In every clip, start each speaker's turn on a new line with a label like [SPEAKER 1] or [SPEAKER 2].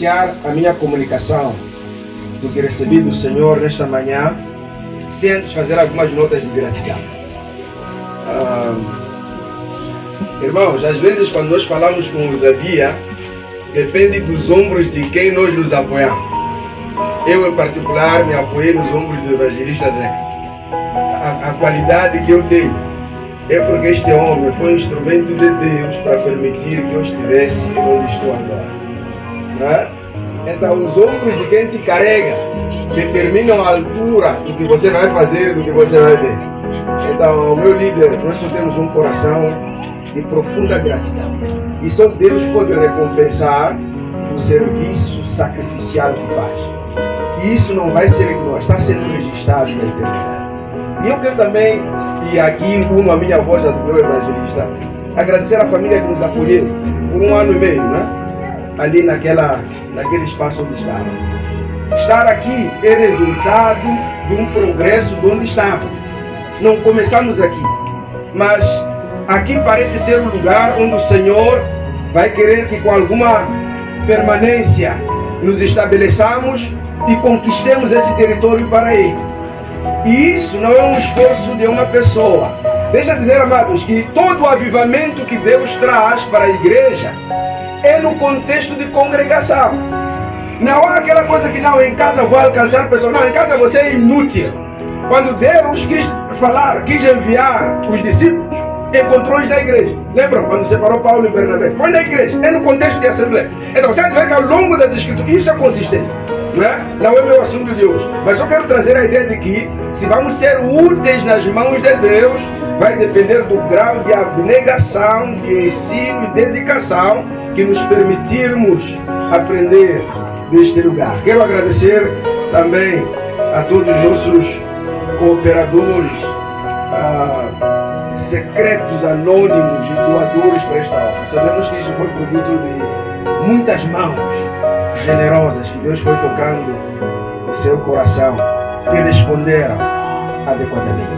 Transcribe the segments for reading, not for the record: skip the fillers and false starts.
[SPEAKER 1] iniciar a minha comunicação do que recebi do Senhor nesta manhã, sem antes fazer algumas notas de gratidão. Irmãos, às vezes quando nós falamos com ousadia, depende dos ombros de quem nós nos apoiamos. Eu, em particular, me apoiei nos ombros do evangelista Zeca. A qualidade que eu tenho é porque este homem foi um instrumento de Deus para permitir que eu estivesse onde estou agora. Não é? Então, os ombros de quem te carrega determinam a altura do que você vai fazer e do que você vai ver. Então, o meu líder, nós só temos um coração de profunda gratidão. E só Deus pode recompensar o serviço sacrificial que faz. E isso não vai ser ignorado, está sendo registrado na eternidade. E eu quero também, e aqui uno a minha voz do meu evangelista, agradecer à família que nos acolheu por 1 ano e meio, né? Ali naquele espaço onde estava. Estar aqui é resultado de um progresso de onde estava. Não começamos aqui, mas aqui parece ser o lugar onde o Senhor vai querer que com alguma permanência nos estabeleçamos e conquistemos esse território para Ele. E isso não é um esforço de uma pessoa. Deixa eu dizer, amados, que todo o avivamento que Deus traz para a igreja é no contexto de congregação. Não há aquela coisa que não, em casa vou alcançar pessoas. Não, em casa você é inútil. Quando Deus quis enviar os discípulos, encontrou-os na igreja. Lembram quando separou Paulo e Bernabé? Foi na igreja, é no contexto de assembleia. Então você vai ver que ao longo das escrituras, isso é consistente. Não é meu assunto de hoje. Mas eu quero trazer a ideia de que, se vamos ser úteis nas mãos de Deus, vai depender do grau de abnegação, de ensino e dedicação que nos permitirmos aprender neste lugar. Quero agradecer também a todos os nossos cooperadores, secretos, anônimos e doadores para esta obra. Sabemos que isso foi produto de muitas mãos generosas que Deus foi tocando o seu coração e responderam adequadamente.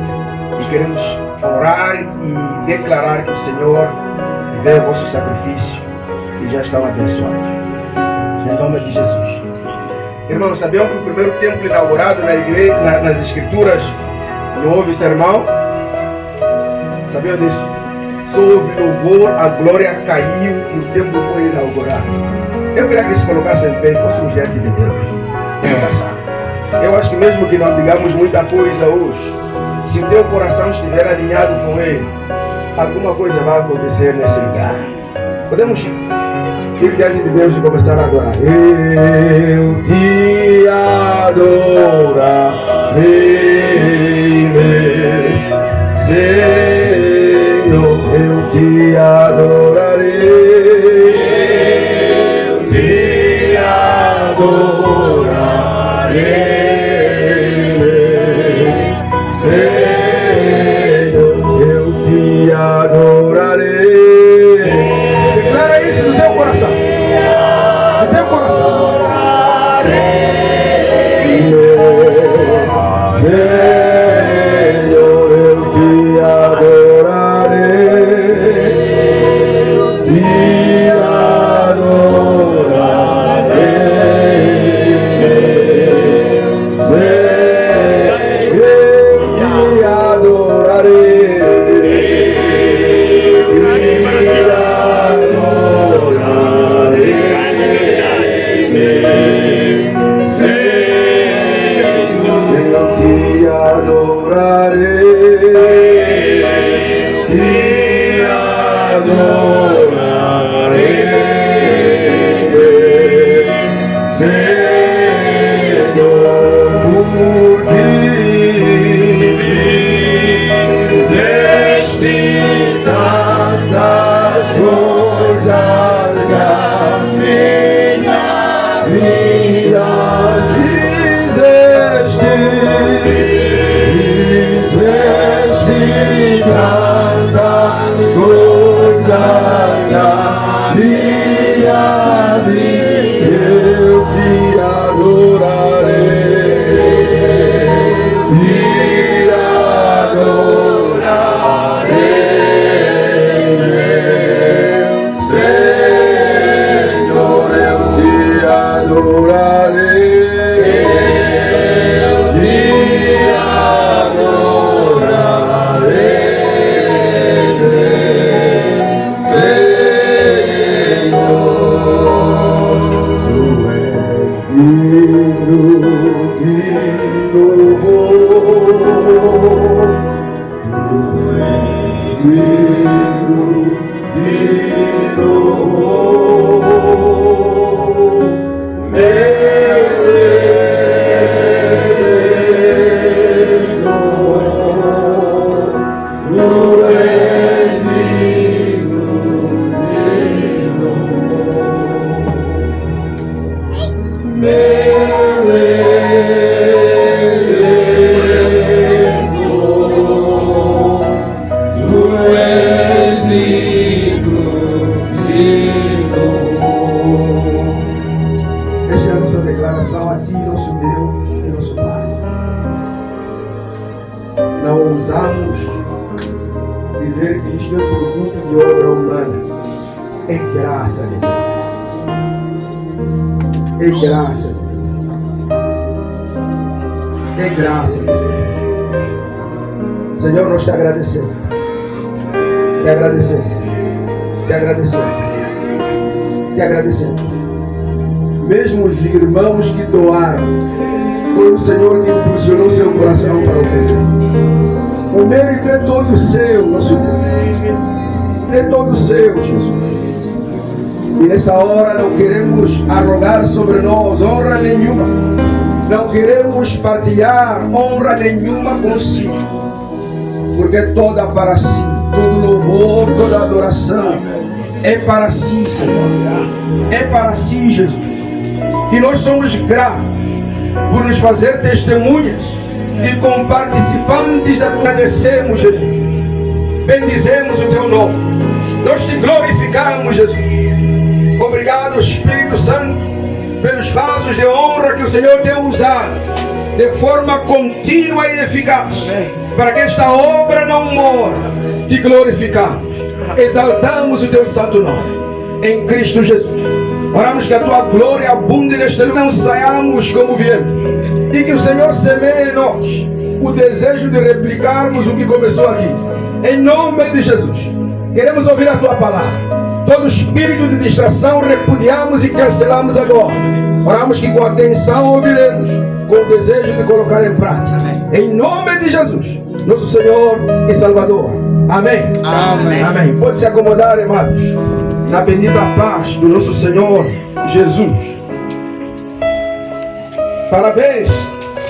[SPEAKER 1] E queremos orar e declarar que o Senhor vê o vosso sacrifício e já estão abençoados. Em nome de Jesus. Irmãos, sabiam que o primeiro templo inaugurado na igreja, nas escrituras, não houve sermão? Sabiam disso? Só houve louvor, a glória caiu e o templo foi inaugurado. Eu queria que se colocasse em pé e fôssemos diante de Deus. Eu acho que mesmo que não digamos muita coisa hoje, se o teu coração estiver alinhado com Ele, alguma coisa vai acontecer nesse lugar. Podemos ir diante de Deus e começar a adorar. Eu te adorarei, Senhor, eu te adorarei. Minha vida eu Senhor, nós te agradecemos. Te agradecemos. Te agradecemos. Te agradecemos. Mesmo os irmãos que doaram, foi o Senhor que impulsionou seu coração para o fazer. O mérito é todo seu, nosso Deus. É todo seu, Jesus. E nessa hora não queremos arrogar sobre nós honra nenhuma. Não queremos partilhar honra nenhuma consigo. Porque toda para si, todo louvor, toda adoração é para si, Senhor. É para si, Jesus. E nós somos gratos por nos fazer testemunhas e comparticipantes da tua. Agradecemos, Jesus. Bendizemos o teu nome. Nós te glorificamos, Jesus. Obrigado, Espírito Santo, pelos vasos de honra que o Senhor tem usado de forma contínua e eficaz, para que esta obra não morra. Te glorificamos, exaltamos o teu santo nome, em Cristo Jesus. Oramos que a tua glória abunde neste lugar, não saiamos como viemos, e que o Senhor semeie em nós o desejo de replicarmos o que começou aqui, em nome de Jesus. Queremos ouvir a tua palavra. Todo espírito de distração repudiamos e cancelamos agora. Oramos que com atenção ouviremos, com o desejo de colocar em prática. Em nome de Jesus, nosso Senhor e Salvador. Amém.
[SPEAKER 2] Amém.
[SPEAKER 1] Amém. Pode se acomodar, amados, na bendita paz do nosso Senhor Jesus. Parabéns,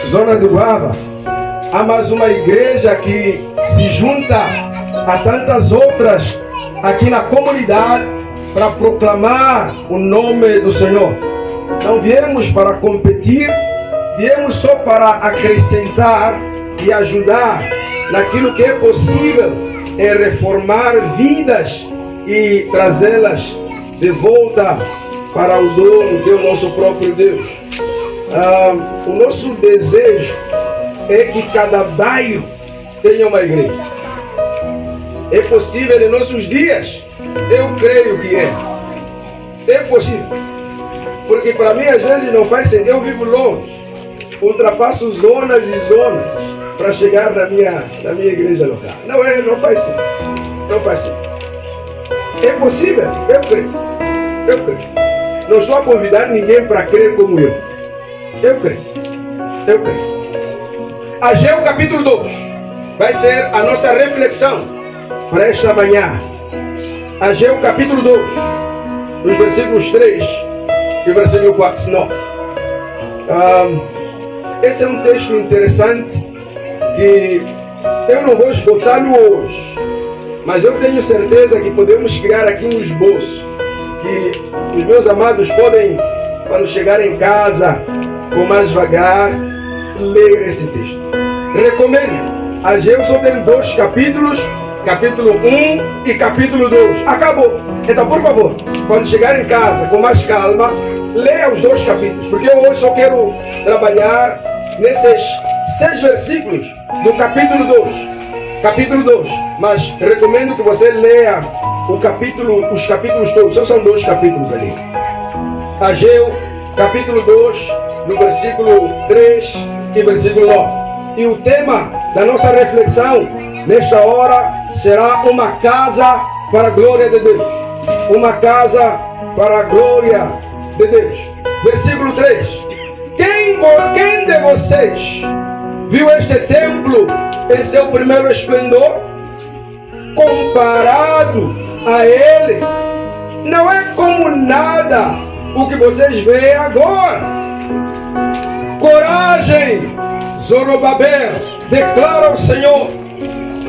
[SPEAKER 1] Zona do Guava. Há mais uma igreja que se junta a tantas outras aqui na comunidade para proclamar o nome do Senhor. Não viemos para competir, viemos só para acrescentar e ajudar naquilo que é possível em reformar vidas e trazê-las de volta para o dono que é o nosso próprio Deus. O nosso desejo é que cada bairro tenha uma igreja. É possível em nossos dias? Eu creio que é. É possível. Porque para mim às vezes não faz sentido. Eu vivo longe. Ultrapasso zonas e zonas para chegar na minha igreja local. Não faz sentido. Não faz sentido. É possível? Eu creio. Eu creio. Não estou a convidar ninguém para crer como eu. Eu creio. Eu creio. Ageu capítulo 2 vai ser a nossa reflexão para esta manhã. Ageu capítulo 2, nos versículos 3 e versículo 4, 9. Esse é um texto interessante que eu não vou esgotá-lo hoje, mas eu tenho certeza que podemos criar aqui um esboço que os meus amados podem, quando chegarem em casa, com mais devagar, ler esse texto. Recomendo. Ageu só tem 2 capítulos, capítulo 1 e capítulo 2. Acabou. Então, por favor, quando chegar em casa, com mais calma, leia os 2 capítulos, porque eu hoje só quero trabalhar nesses 6 versículos do capítulo 2. Capítulo 2. Mas recomendo que você leia os capítulos todos. Só são 2 capítulos ali. Ageu capítulo 2, no versículo 3 e versículo 9. E o tema da nossa reflexão nesta hora será uma casa para a glória de Deus. Uma casa para a glória de Deus. Versículo 3. Quem de vocês viu este templo em seu primeiro esplendor? Comparado a ele, não é como nada o que vocês veem agora. Coragem, Zorobabel, declara o Senhor.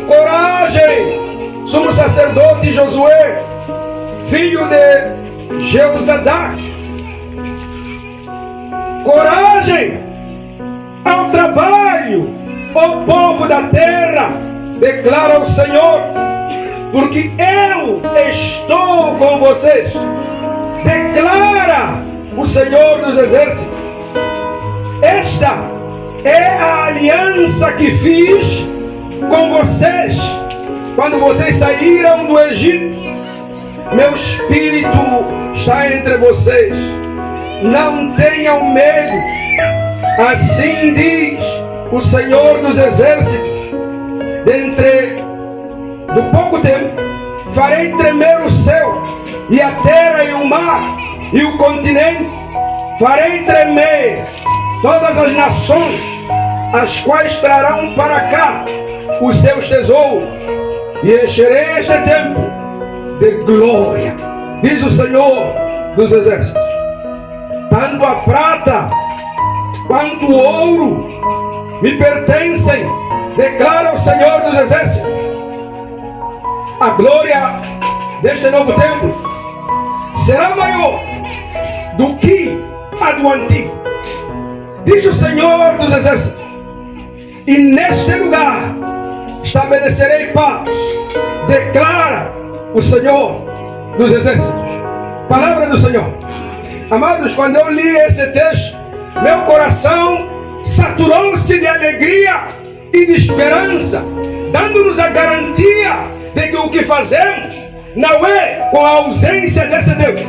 [SPEAKER 1] Coragem, sumo sacerdote Josué, filho de Jeozadak. Coragem ao trabalho, ó povo da terra, declara o Senhor, porque eu estou com vocês, declara o Senhor dos Exércitos. Esta é a aliança que fiz com vocês quando vocês saíram do Egito. Meu espírito está entre vocês. Não tenham medo. Assim diz o Senhor dos Exércitos. Do pouco tempo farei tremer o céu e a terra e o mar e o continente. Farei tremer todas as nações, as quais trarão para cá os seus tesouros, e encherei este templo de glória, diz o Senhor dos Exércitos. Tanto a prata quanto o ouro me pertencem, declara o Senhor dos Exércitos. A glória deste novo templo será maior do que a do antigo, diz o Senhor dos Exércitos. E neste lugar estabelecerei paz, declara o Senhor dos Exércitos. Palavra do Senhor. Amados, quando eu li esse texto, meu coração saturou-se de alegria e de esperança, dando-nos a garantia de que o que fazemos não é com a ausência desse Deus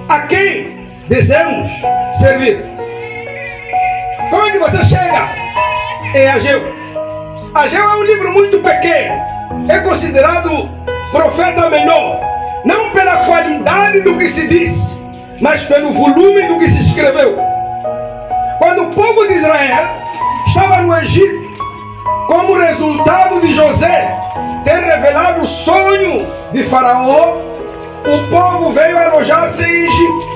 [SPEAKER 1] a quem desejamos servir. Como é que você chega em Ageu? Ageu é um livro muito pequeno, é considerado profeta menor, não pela qualidade do que se disse, mas pelo volume do que se escreveu. Quando o povo de Israel estava no Egito, como resultado de José ter revelado o sonho de Faraó, o povo veio alojar-se em Egito.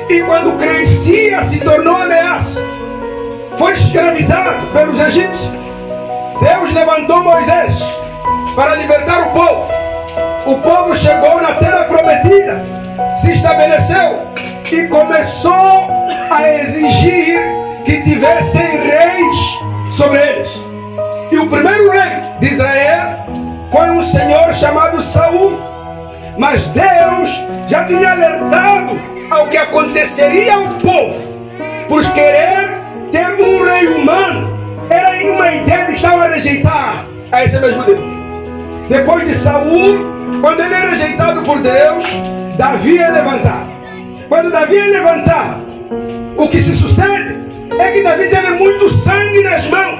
[SPEAKER 1] E quando crescia, se tornou ameaça. Foi escravizado pelos egípcios. Deus levantou Moisés para libertar o povo. O povo chegou na terra prometida, se estabeleceu e começou a exigir que tivessem reis sobre eles. E o primeiro rei de Israel foi um senhor chamado Saul. Mas Deus já tinha alertado ao que aconteceria ao povo por querer ter um rei humano. Era uma ideia que estava a rejeitar a esse mesmo Deus. Depois de Saul, quando ele é rejeitado por Deus, Davi é levantado. Quando Davi é levantado, o que se sucede é que Davi teve muito sangue nas mãos.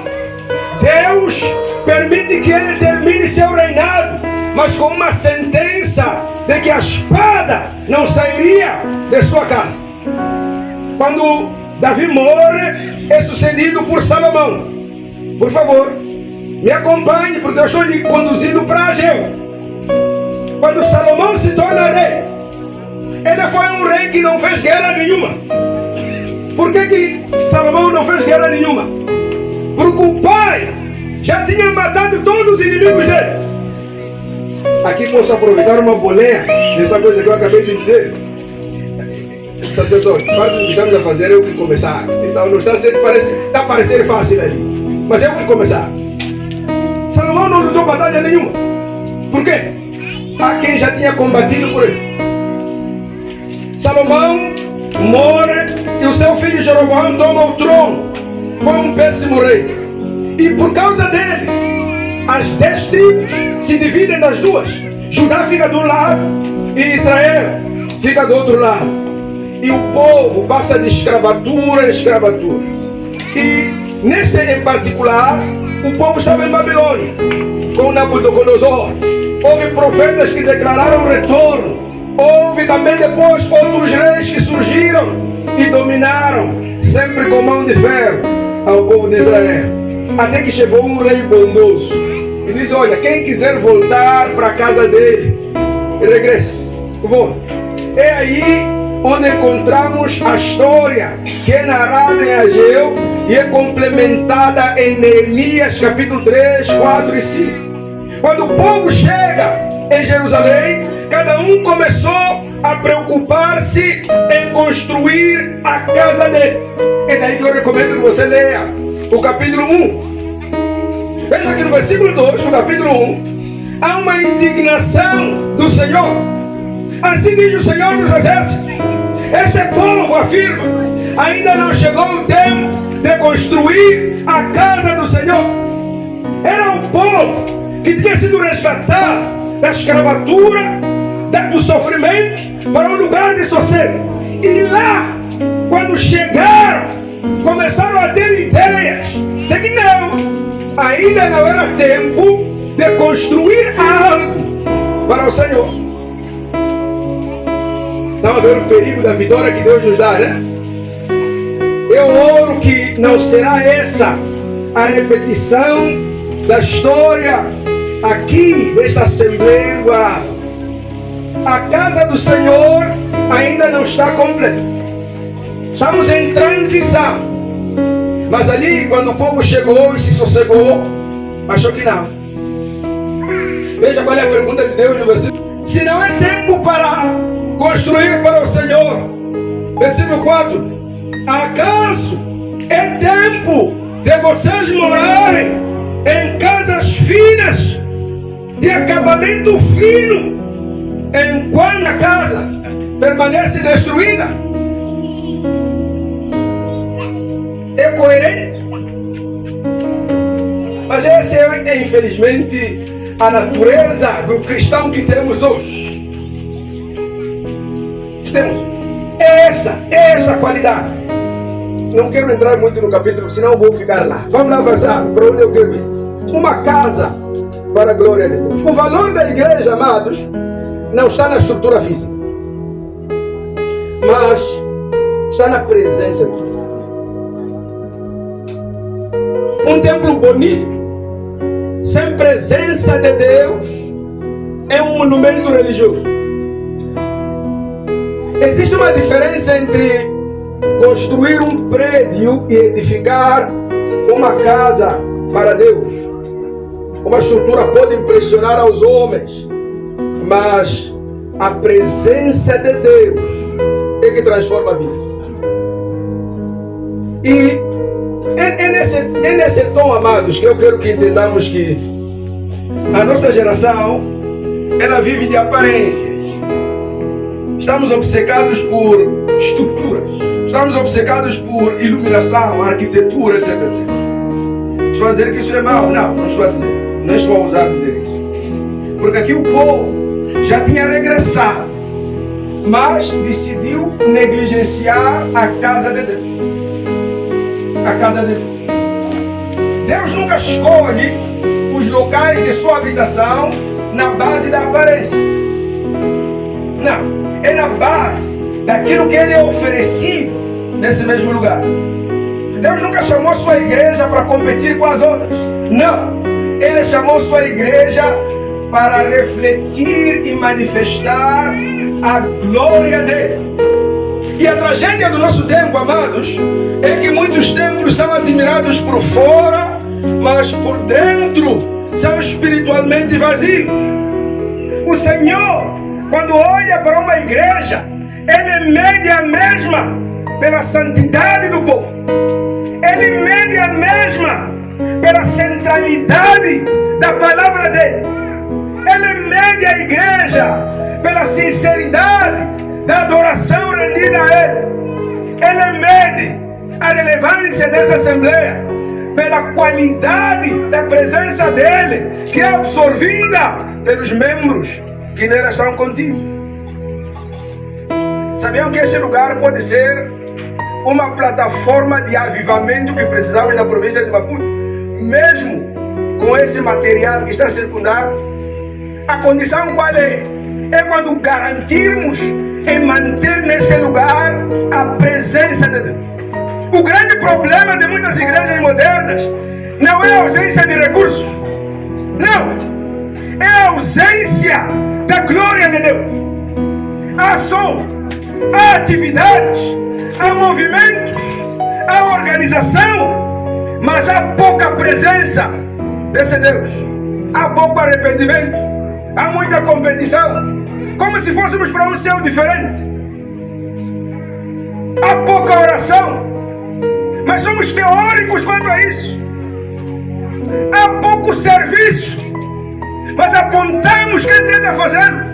[SPEAKER 1] Deus permite que ele termine seu reinado, mas com uma sentença de que a espada não sairia de sua casa. Quando Davi morre, é sucedido por Salomão. Por favor, me acompanhe, porque eu estou lhe conduzindo para Ageu. Quando Salomão se torna rei, ele foi um rei que não fez guerra nenhuma. Por que Salomão não fez guerra nenhuma? Porque o pai já tinha matado todos os inimigos dele. Aqui posso aproveitar uma boleia dessa coisa que eu acabei de dizer. Sacerdote, parte do que estamos a fazer é o que começar. Então não está a parecer fácil ali, mas é o que começar. Salomão não lutou batalha nenhuma. Por quê? Há quem já tinha combatido por ele. Salomão morre e o seu filho Jeroboão toma o trono. Foi um péssimo rei. E por causa dele, as 10 tribos se dividem nas duas. Judá fica de um lado e Israel fica do outro lado. e o povo passa de escravatura em escravatura. E neste em particular, o povo estava em Babilônia, com Nabucodonosor. Houve profetas que declararam retorno. Houve também depois outros reis que surgiram e dominaram, sempre com mão de ferro, ao povo de Israel. Até que chegou um rei bondoso e disse: olha, quem quiser voltar para a casa dele, regresse, volte. É aí onde encontramos a história que é narrada em Ageu e é complementada em Neemias capítulo 3, 4 e 5. Quando o povo chega em Jerusalém, cada um começou a preocupar-se em construir a casa dele. É daí que eu recomendo que você leia o capítulo 1. Veja que no versículo 2 do capítulo 1 há uma indignação do Senhor. Assim diz o Senhor dos Exércitos: este povo afirma, ainda não chegou o tempo de construir a casa do Senhor. Era um povo que tinha sido resgatado da escravatura, do sofrimento, para um lugar de sossego. E lá, quando chegaram, começaram a ter ideias de que não, ainda não era tempo de construir algo para o Senhor. Estão a ver o perigo da vitória que Deus nos dá, né? Eu oro que não será essa a repetição da história aqui desta Assembleia em Guarda. A casa do Senhor ainda não está completa. Estamos em transição. Mas ali, quando o povo chegou e se sossegou, achou que não. Veja qual é a pergunta de Deus no versículo: se não é tempo para construir para o Senhor, versículo 4: acaso é tempo de vocês morarem em casas finas, de acabamento fino, enquanto a casa permanece destruída? É coerente? Mas essa é, infelizmente, a natureza do cristão que temos hoje. Temos essa qualidade. Não quero entrar muito no capítulo, senão vou ficar lá. Vamos lá avançar para onde eu quero ir. Uma casa para a glória de Deus. O valor da igreja, amados, não está na estrutura física, mas está na presença de Deus. Um templo bonito, sem presença de Deus, é um monumento religioso. Existe uma diferença entre construir um prédio e edificar uma casa para Deus. Uma estrutura pode impressionar aos homens, mas a presença de Deus é que transforma a vida. E é nesse tom, amados, que eu quero que entendamos que a nossa geração, ela vive de aparências. Estamos obcecados por estruturas. Estamos obcecados por iluminação, arquitetura, etc, etc. Estou a dizer que isso é mau? Não, não estou a dizer. Não estou a ousar dizer isso. Porque aqui o povo já tinha regressado, mas decidiu negligenciar a casa de Deus. A casa de Deus. Deus nunca escolhe os locais de sua habitação na base da aparência. Não. É na base daquilo que Ele é oferecido nesse mesmo lugar. Deus nunca chamou sua igreja para competir com as outras. Não. Ele chamou sua igreja para refletir e manifestar a glória dele. E a tragédia do nosso tempo, amados, é que muitos templos são admirados por fora, mas por dentro são espiritualmente vazios. O Senhor, quando olha para uma igreja, Ele mede a mesma pela santidade do povo. Ele mede a mesma pela centralidade da palavra dele. Ele mede a igreja pela sinceridade da adoração rendida a Ele. Ele mede a relevância dessa assembleia pela qualidade da presença dele, que é absorvida pelos membros que nela estão contidos. Sabiam que esse lugar pode ser uma plataforma de avivamento que precisamos na província de Maputo? Mesmo com esse material que está circundando, a condição qual é? É quando garantirmos e manter neste lugar a presença de Deus. O grande problema de muitas igrejas modernas não é a ausência de recursos. Não. É a ausência da glória de Deus. Há som, há atividades, há movimentos, há organização, mas há pouca presença desse Deus. Há pouco arrependimento, há muita competição, como se fôssemos para um céu diferente. Há pouca oração, mas somos teóricos quanto a isso. Há pouco serviço, mas apontamos quem tenta fazer.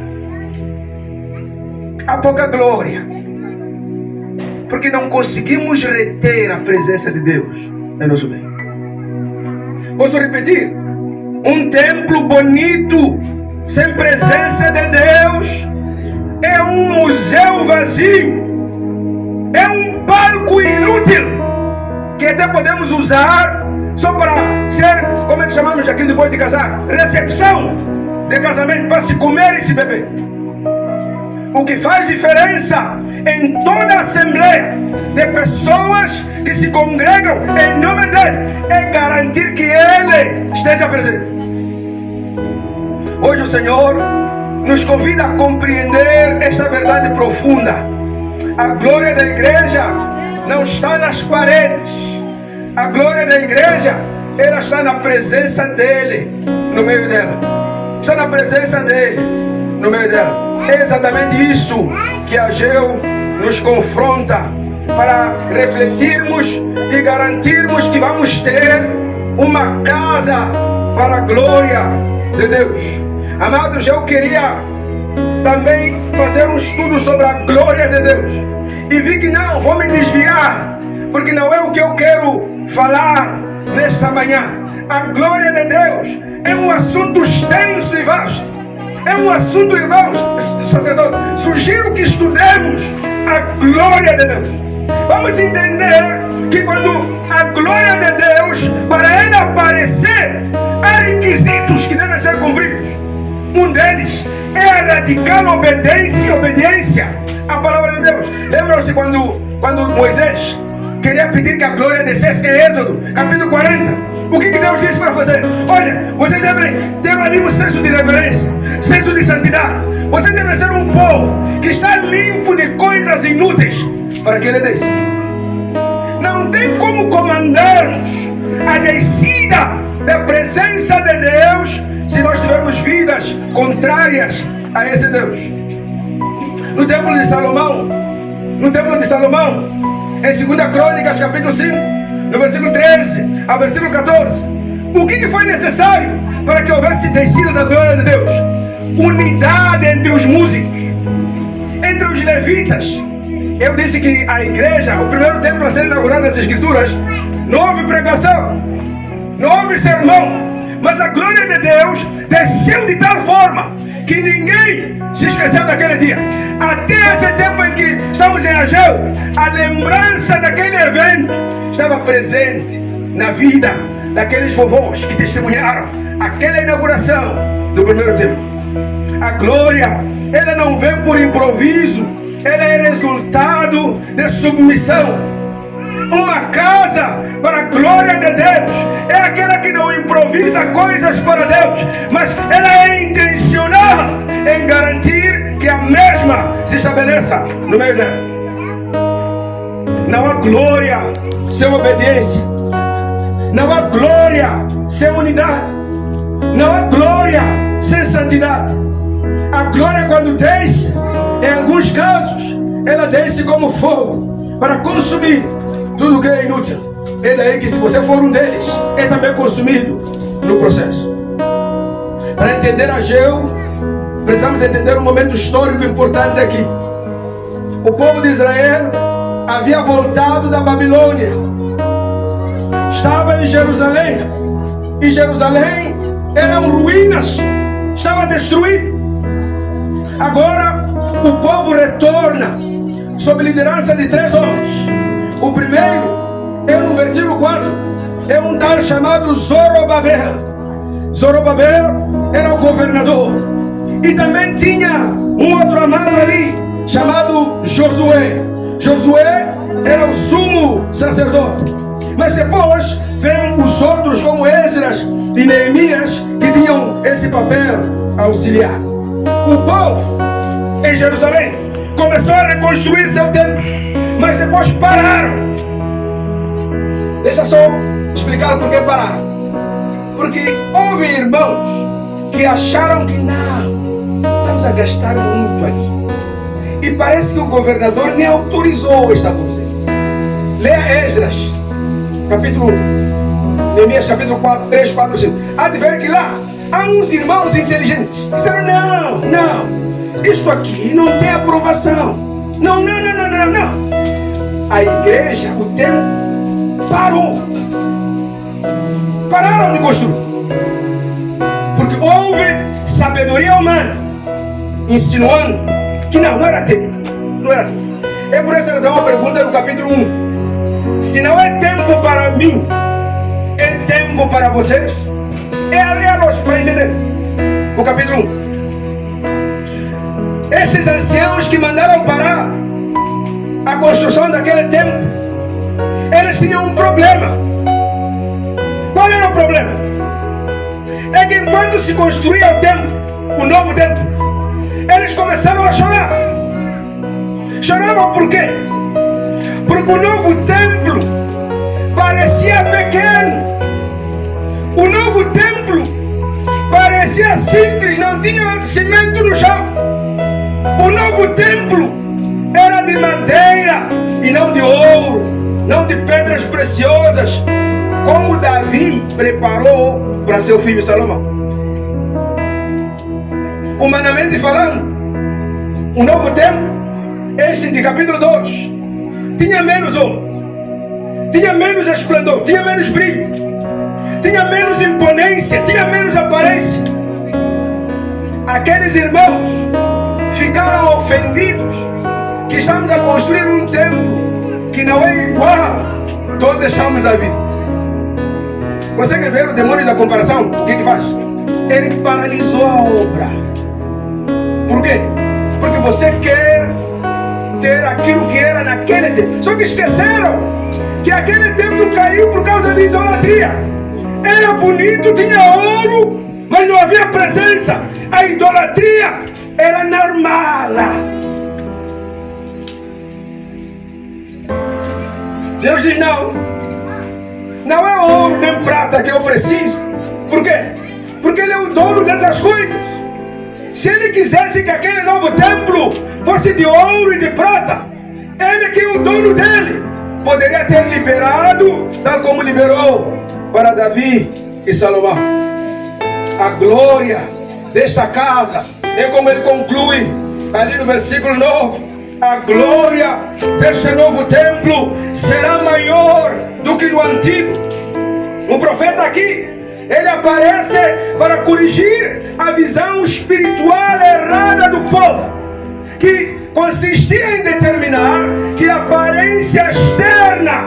[SPEAKER 1] Há pouca glória, porque não conseguimos reter a presença de Deus em nosso meio. Posso repetir? Um templo bonito, sem presença de Deus, é um museu vazio, é um palco inútil, que até podemos usar só para ser, como é que chamamos aquilo depois de casar? Recepção de casamento, para se comer e se beber. O que faz diferença em toda a assembleia de pessoas que se congregam em nome dele é garantir que ele esteja presente. Hoje o Senhor nos convida a compreender esta verdade profunda. A glória da igreja não está nas paredes. A glória da igreja, ela está na presença dele, no meio dela. Está na presença dele, no meio dela. É exatamente isto que Ageu nos confronta, para refletirmos e garantirmos que vamos ter uma casa para a glória de Deus. Amados, eu queria também fazer um estudo sobre a glória de Deus, e vi que não, vou me desviar, porque não é o que eu quero falar nesta manhã. A glória de Deus é um assunto extenso e vasto. É um assunto, irmãos, sacerdote, sugiro que estudemos a glória de Deus. Vamos entender que quando a glória de Deus, para ela aparecer, há requisitos que devem ser cumpridos. Um deles é a radical obediência à palavra de Deus. Lembram-se quando Moisés queria pedir que a glória descesse em Êxodo, capítulo 40. O que Deus disse para fazer? Olha, você deve ter ali um senso de reverência, senso de santidade. Você deve ser um povo que está limpo de coisas inúteis para que ele desça. Não tem como comandarmos a descida da presença de Deus se nós tivermos vidas contrárias a esse Deus. No templo de Salomão, em 2 Crônicas, capítulo 5, no versículo 13 ao versículo 14, o que foi necessário para que houvesse descida da glória de Deus? Unidade entre os músicos, entre os levitas. Eu disse que a igreja, o primeiro templo a ser inaugurado nas Escrituras, não houve pregação, não houve sermão, mas a glória de Deus desceu de tal forma que ninguém se esqueceu daquele dia. Até esse tempo em que estamos em Ageu, a lembrança daquele evento estava presente na vida daqueles vovôs que testemunharam aquela inauguração do primeiro templo. A glória, ela não vem por improviso, ela é resultado de submissão. Uma casa para a glória de Deus é aquela que não improvisa coisas para Deus, mas ela é intencional em garantir que a mesma se estabeleça no meio dela. Não há glória sem obediência, não há glória sem unidade, não há glória sem santidade. A glória, quando desce, em alguns casos, ela desce como fogo para consumir tudo que é inútil. É daí que, se você for um deles, é também consumido no processo. Para entender Ageu, precisamos entender um momento histórico importante aqui. O povo de Israel havia voltado da Babilônia, estava em Jerusalém, e Jerusalém eram ruínas, estava destruído. Agora o povo retorna sob liderança de 3 homens. O primeiro é no versículo 4, é um tal chamado Zorobabel. Zorobabel era o governador. E também tinha um outro amado ali, chamado Josué. Josué era o sumo sacerdote. Mas depois vêm os outros como Esdras e Neemias, que tinham esse papel auxiliar. O povo em Jerusalém começou a reconstruir seu templo, mas depois pararam. Deixa só explicar por que pararam. Porque houve irmãos que acharam que não, estamos a gastar muito ali. E parece que o governador nem autorizou esta coisa. Leia Esdras, capítulo 1, Neemias capítulo 4, 3, 4, 5. Há de ver que lá há uns irmãos inteligentes que disseram: não, isto aqui não tem aprovação. Não. A igreja, o templo parou. Pararam de construir. Porque houve sabedoria humana insinuando que não era tempo. Não era tempo. É por essa razão a pergunta no capítulo 1. Se não é tempo para mim, é tempo para vocês? É a lógica para entender. O capítulo 1. Esses anciãos que mandaram parar a construção daquele templo, eles tinham um problema. Qual era o problema? É que enquanto se construía o templo, o novo templo, eles começaram a chorar. Choravam por quê? Porque o novo templo parecia pequeno. O novo templo parecia simples, não tinha cimento no chão. O novo templo era de madeira e não de ouro, não de pedras preciosas, como Davi preparou para seu filho Salomão. Humanamente falando, o novo templo, este de capítulo 2, tinha menos ouro, tinha menos esplendor, tinha menos brilho, tinha menos imponência, tinha menos aparência. Aqueles irmãos ficaram ofendidos que estamos a construir um templo que não é igual onde estamos a vida. Você quer ver o demônio da comparação? O que faz? Ele paralisou a obra. Por quê? Porque você quer ter aquilo que era naquele tempo. Só que esqueceram que aquele templo caiu por causa de idolatria. Era bonito, tinha ouro, mas não havia presença. A idolatria era normal. Deus diz: não é ouro nem prata que eu preciso. Por quê? Porque Ele é o dono dessas coisas. Se Ele quisesse que aquele novo templo fosse de ouro e de prata, Ele que é o dono dele poderia ter liberado, tal como liberou para Davi e Salomão. A glória desta casa é como ele conclui ali no versículo 9: a glória deste novo templo será maior do que no antigo. O profeta aqui, ele aparece para corrigir a visão espiritual errada do povo, que consistia em determinar que a aparência externa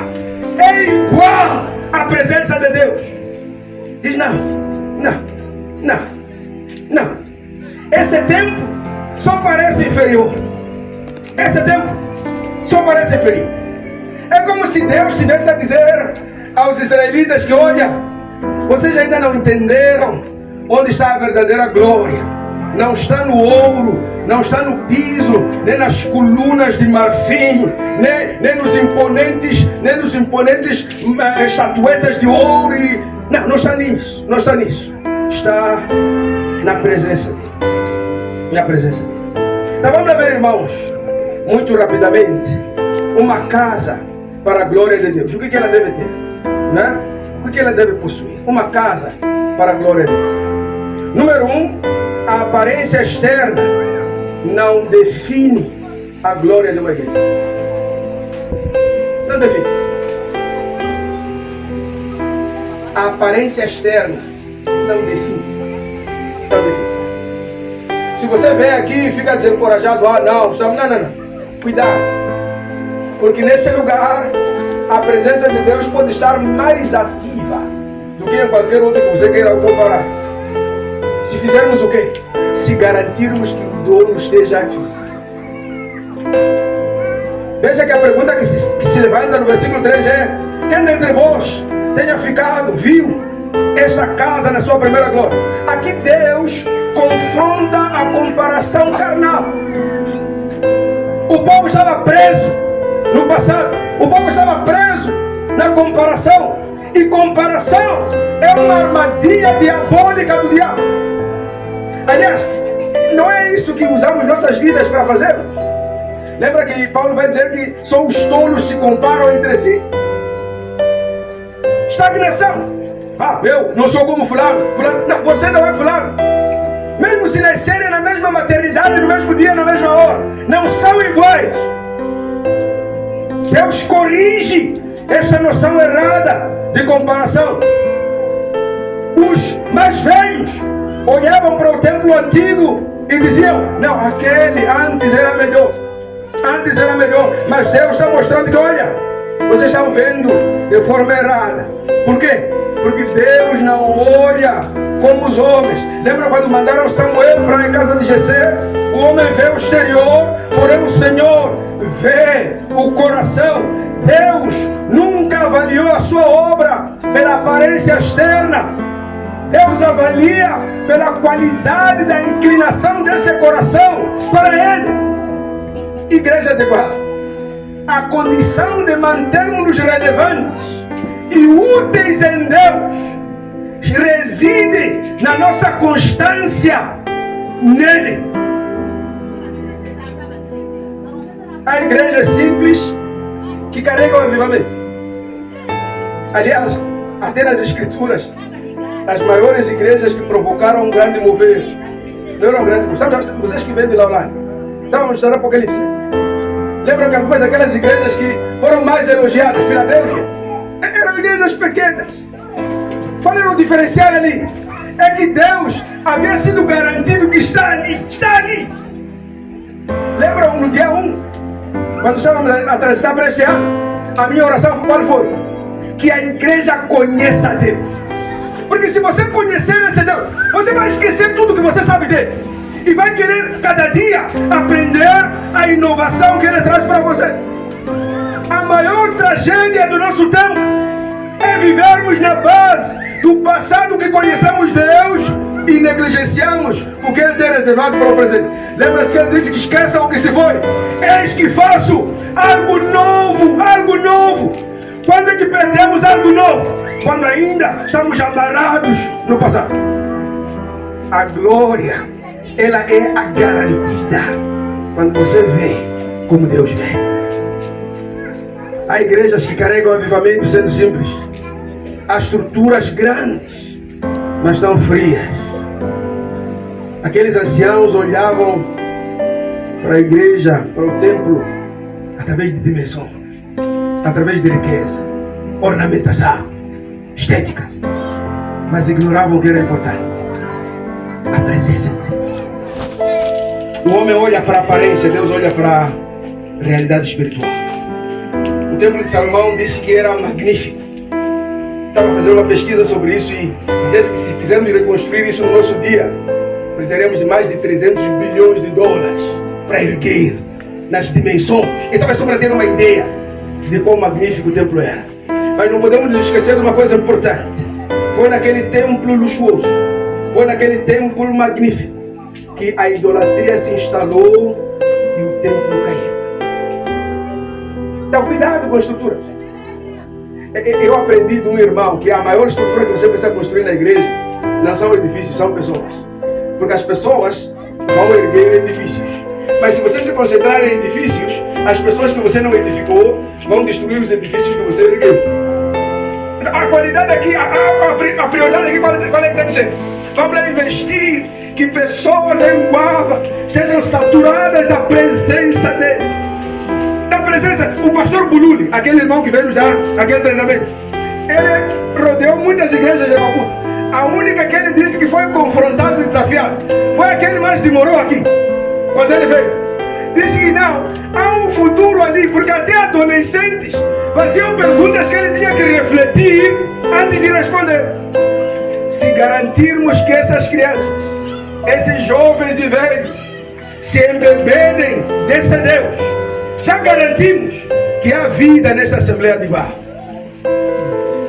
[SPEAKER 1] é igual à presença de Deus. Diz: não. Esse templo só parece inferior. Esse templo só parece inferior. É como se Deus estivesse a dizer aos israelitas que: olha, vocês ainda não entenderam onde está a verdadeira glória. Não está no ouro, não está no piso, nem nas colunas de marfim, nem nos imponentes estatuetas de ouro. Não está nisso, não está nisso. Está na presença dele. Na presença dele. Então vamos ver, irmãos, muito rapidamente, uma casa para a glória de Deus. O que ela deve ter? Né? O que ela deve possuir? Uma casa para a glória de Deus. Número 1, a aparência externa não define a glória de uma igreja. Não define. A aparência externa não define. Não define. Se você vem aqui e fica desencorajado: não. Cuidado.
[SPEAKER 2] Porque nesse lugar, a presença de Deus pode estar mais ativa do que em qualquer outro que você queira comparar. Se fizermos o quê? Se garantirmos que o dono esteja aqui. Veja que a pergunta que se levanta no versículo 3 é: quem dentre vós tenha ficado, viu esta casa na sua primeira glória? Aqui Deus confronta a comparação carnal. O povo estava preso no passado. O povo estava preso na comparação. E comparação é uma armadilha diabólica do diabo. Aliás, não é isso que usamos nossas vidas para fazer? Lembra que Paulo vai dizer que só os tolos se comparam entre si? Estagnação. Ah, eu não sou como fulano. Não, você não é fulano. Mesmo se nascerem na mesma maternidade, no mesmo dia, na mesma hora, não são iguais. Deus corrige esta noção errada de comparação. Os mais velhos olhavam para o templo antigo e diziam: não, aquele antes era melhor. Antes era melhor. Mas Deus está mostrando que, olha, vocês estão vendo de forma errada. Por quê? Porque Deus não olha como os homens. Lembra quando mandaram Samuel para a casa de Jessé? O homem vê o exterior, porém o Senhor vê o coração. Deus nunca avaliou a sua obra pela aparência externa. Deus avalia pela qualidade da inclinação desse coração para Ele. Igreja de Guarda, a condição de mantermos-nos relevantes e úteis em Deus reside na nossa constância nele. A igreja é simples que carrega o avivamento. Aliás, até nas escrituras, as maiores igrejas que provocaram um grande mover não eram grandes. Vocês que vêm de lá, estávamos estudando Apocalipse. Lembram que algumas daquelas igrejas que foram mais elogiadas, Filadélfia, eram igrejas pequenas. Qual era o diferencial ali? É que Deus havia sido garantido que está ali. Está ali. Lembram no dia 1, quando estávamos a transitar para este ano, a minha oração qual foi? Que a igreja conheça Deus. Porque se você conhecer esse Deus, você vai esquecer tudo que você sabe dele. E vai querer cada dia aprender a inovação que ele traz para você. A maior tragédia do nosso tempo é vivermos na base do passado que conhecemos Deus e negligenciamos o que Ele tem reservado para o presente. Lembra-se que Ele disse que esqueçam o que se foi. Eis que faço algo novo, algo novo. Quando é que perdemos algo novo? Quando ainda estamos amarrados no passado. A glória, ela é a garantida quando você vê como Deus vê. Há igrejas que carregam o avivamento sendo simples. Há estruturas grandes, mas tão frias. Aqueles anciãos olhavam para a igreja, para o templo, através de dimensão, através de riqueza, ornamentação, estética, mas ignoravam o que era importante: a presença de Deus. O homem olha para a aparência, Deus olha para a realidade espiritual. O templo de Salomão disse que era magnífico. Estava fazendo uma pesquisa sobre isso e dizia que se quisermos reconstruir isso no nosso dia, precisaremos de mais de 300 bilhões de dólares para erguer nas dimensões. Então é só para ter uma ideia de quão magnífico o templo era. Mas não podemos nos esquecer de uma coisa importante. Foi naquele templo luxuoso, foi naquele templo magnífico, que a idolatria se instalou e o templo caiu. Então cuidado com a estrutura. Eu aprendi de um irmão que a maior estrutura que você precisa construir na igreja não são edifícios, são pessoas. Porque as pessoas vão erguer edifícios. Mas se você se concentrar em edifícios, as pessoas que você não edificou vão destruir os edifícios que você ergueu. A qualidade aqui, a prioridade aqui, qual é que tem que ser? Vamos lá investir que pessoas em Guava sejam saturadas da presença dele. Presença. O pastor Bululi, aquele irmão que veio nos dar aquele treinamento, ele rodeou muitas igrejas de Maputo. A única que ele disse que foi confrontado e desafiado foi aquele mais demorou aqui, quando ele veio. disse que não, há um futuro ali, porque até adolescentes faziam perguntas que ele tinha que refletir antes de responder. Se garantirmos que essas crianças, esses jovens e velhos, se embebedem desse Deus, já garantimos que há vida nesta Assembleia de Barro.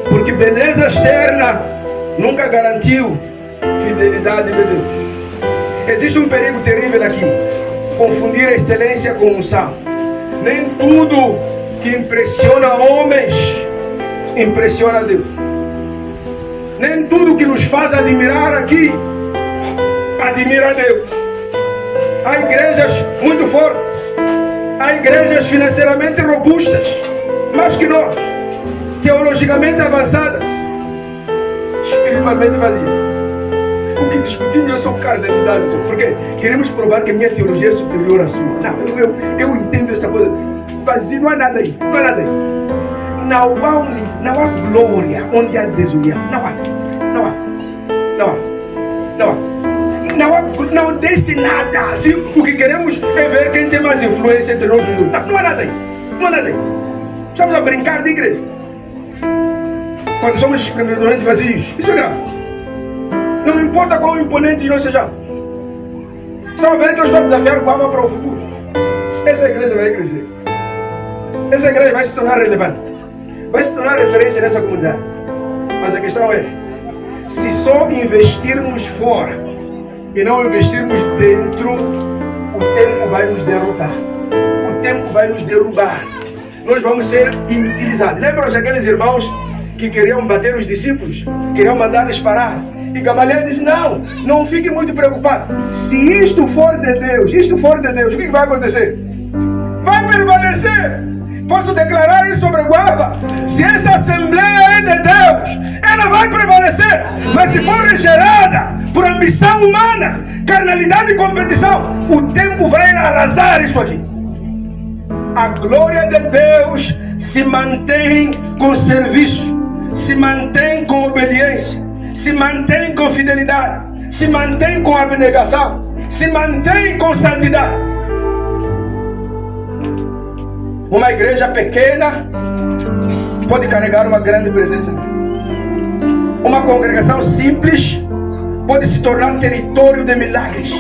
[SPEAKER 2] Porque beleza externa nunca garantiu fidelidade de Deus. Existe um perigo terrível aqui: confundir a excelência com unção. Nem tudo que impressiona homens impressiona Deus. Nem tudo que nos faz admirar aqui admira Deus. Há igrejas muito fortes, há igrejas financeiramente robustas, mais que nós, teologicamente avançadas, espiritualmente vazias. O que discutimos é sobre carnalidade, porque queremos provar que a minha teologia é superior à sua. Não, eu entendo essa coisa. Vazio, não há nada aí, não há nada aí. Não há glória onde há desunião. Não desce nada. Assim, o que queremos é ver quem tem mais influência entre nós os dois. Não há nada aí. Não há nada aí. Estamos a brincar de igreja. Quando somos experimentalmente vazios, isso é grave. Não importa quão imponentes nós sejamos. Estão a ver que eu estou a desafiar o Guaba para o futuro. Essa igreja vai crescer. Essa igreja vai se tornar relevante. Vai se tornar referência nessa comunidade. Mas a questão é, se só investirmos fora e não investirmos dentro, o tempo vai nos derrotar. O tempo vai nos derrubar. Nós vamos ser inutilizados. Lembram-se aqueles irmãos que queriam bater os discípulos? Queriam mandar-lhes parar. E Gamaliel disse, não fique muito preocupado. Se isto for de Deus, o que vai acontecer? Vai prevalecer. Posso declarar isso sobre Guaba? Se esta Assembleia é de Deus, ela vai prevalecer. Mas se for gerada por ambição humana, carnalidade e competição, o tempo vai arrasar isto aqui. A glória de Deus se mantém com serviço, se mantém com obediência, se mantém com fidelidade, se mantém com abnegação, se mantém com santidade. Uma igreja pequena pode carregar uma grande presença. Uma congregação simples pode se tornar território de milagres,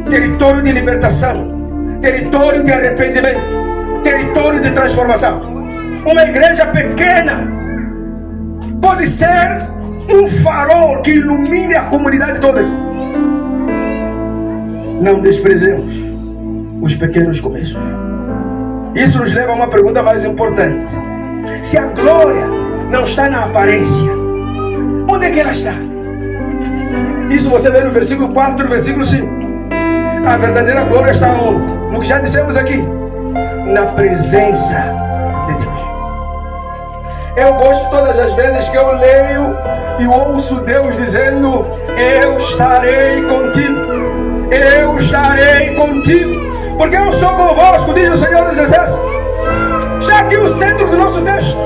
[SPEAKER 2] território de libertação, território de arrependimento, território de transformação. Uma igreja pequena pode ser um farol que ilumine a comunidade toda. Não desprezemos os pequenos começos. Isso nos leva a uma pergunta mais importante. Se a glória não está na aparência, onde é que ela está? Isso você vê no versículo 4 e no versículo 5. A verdadeira glória está onde? No que já dissemos aqui. Na presença de Deus. Eu gosto todas as vezes que eu leio e ouço Deus dizendo, eu estarei contigo. Eu estarei contigo. Porque eu sou convosco, diz o Senhor dos Exércitos. Já que o centro do nosso texto,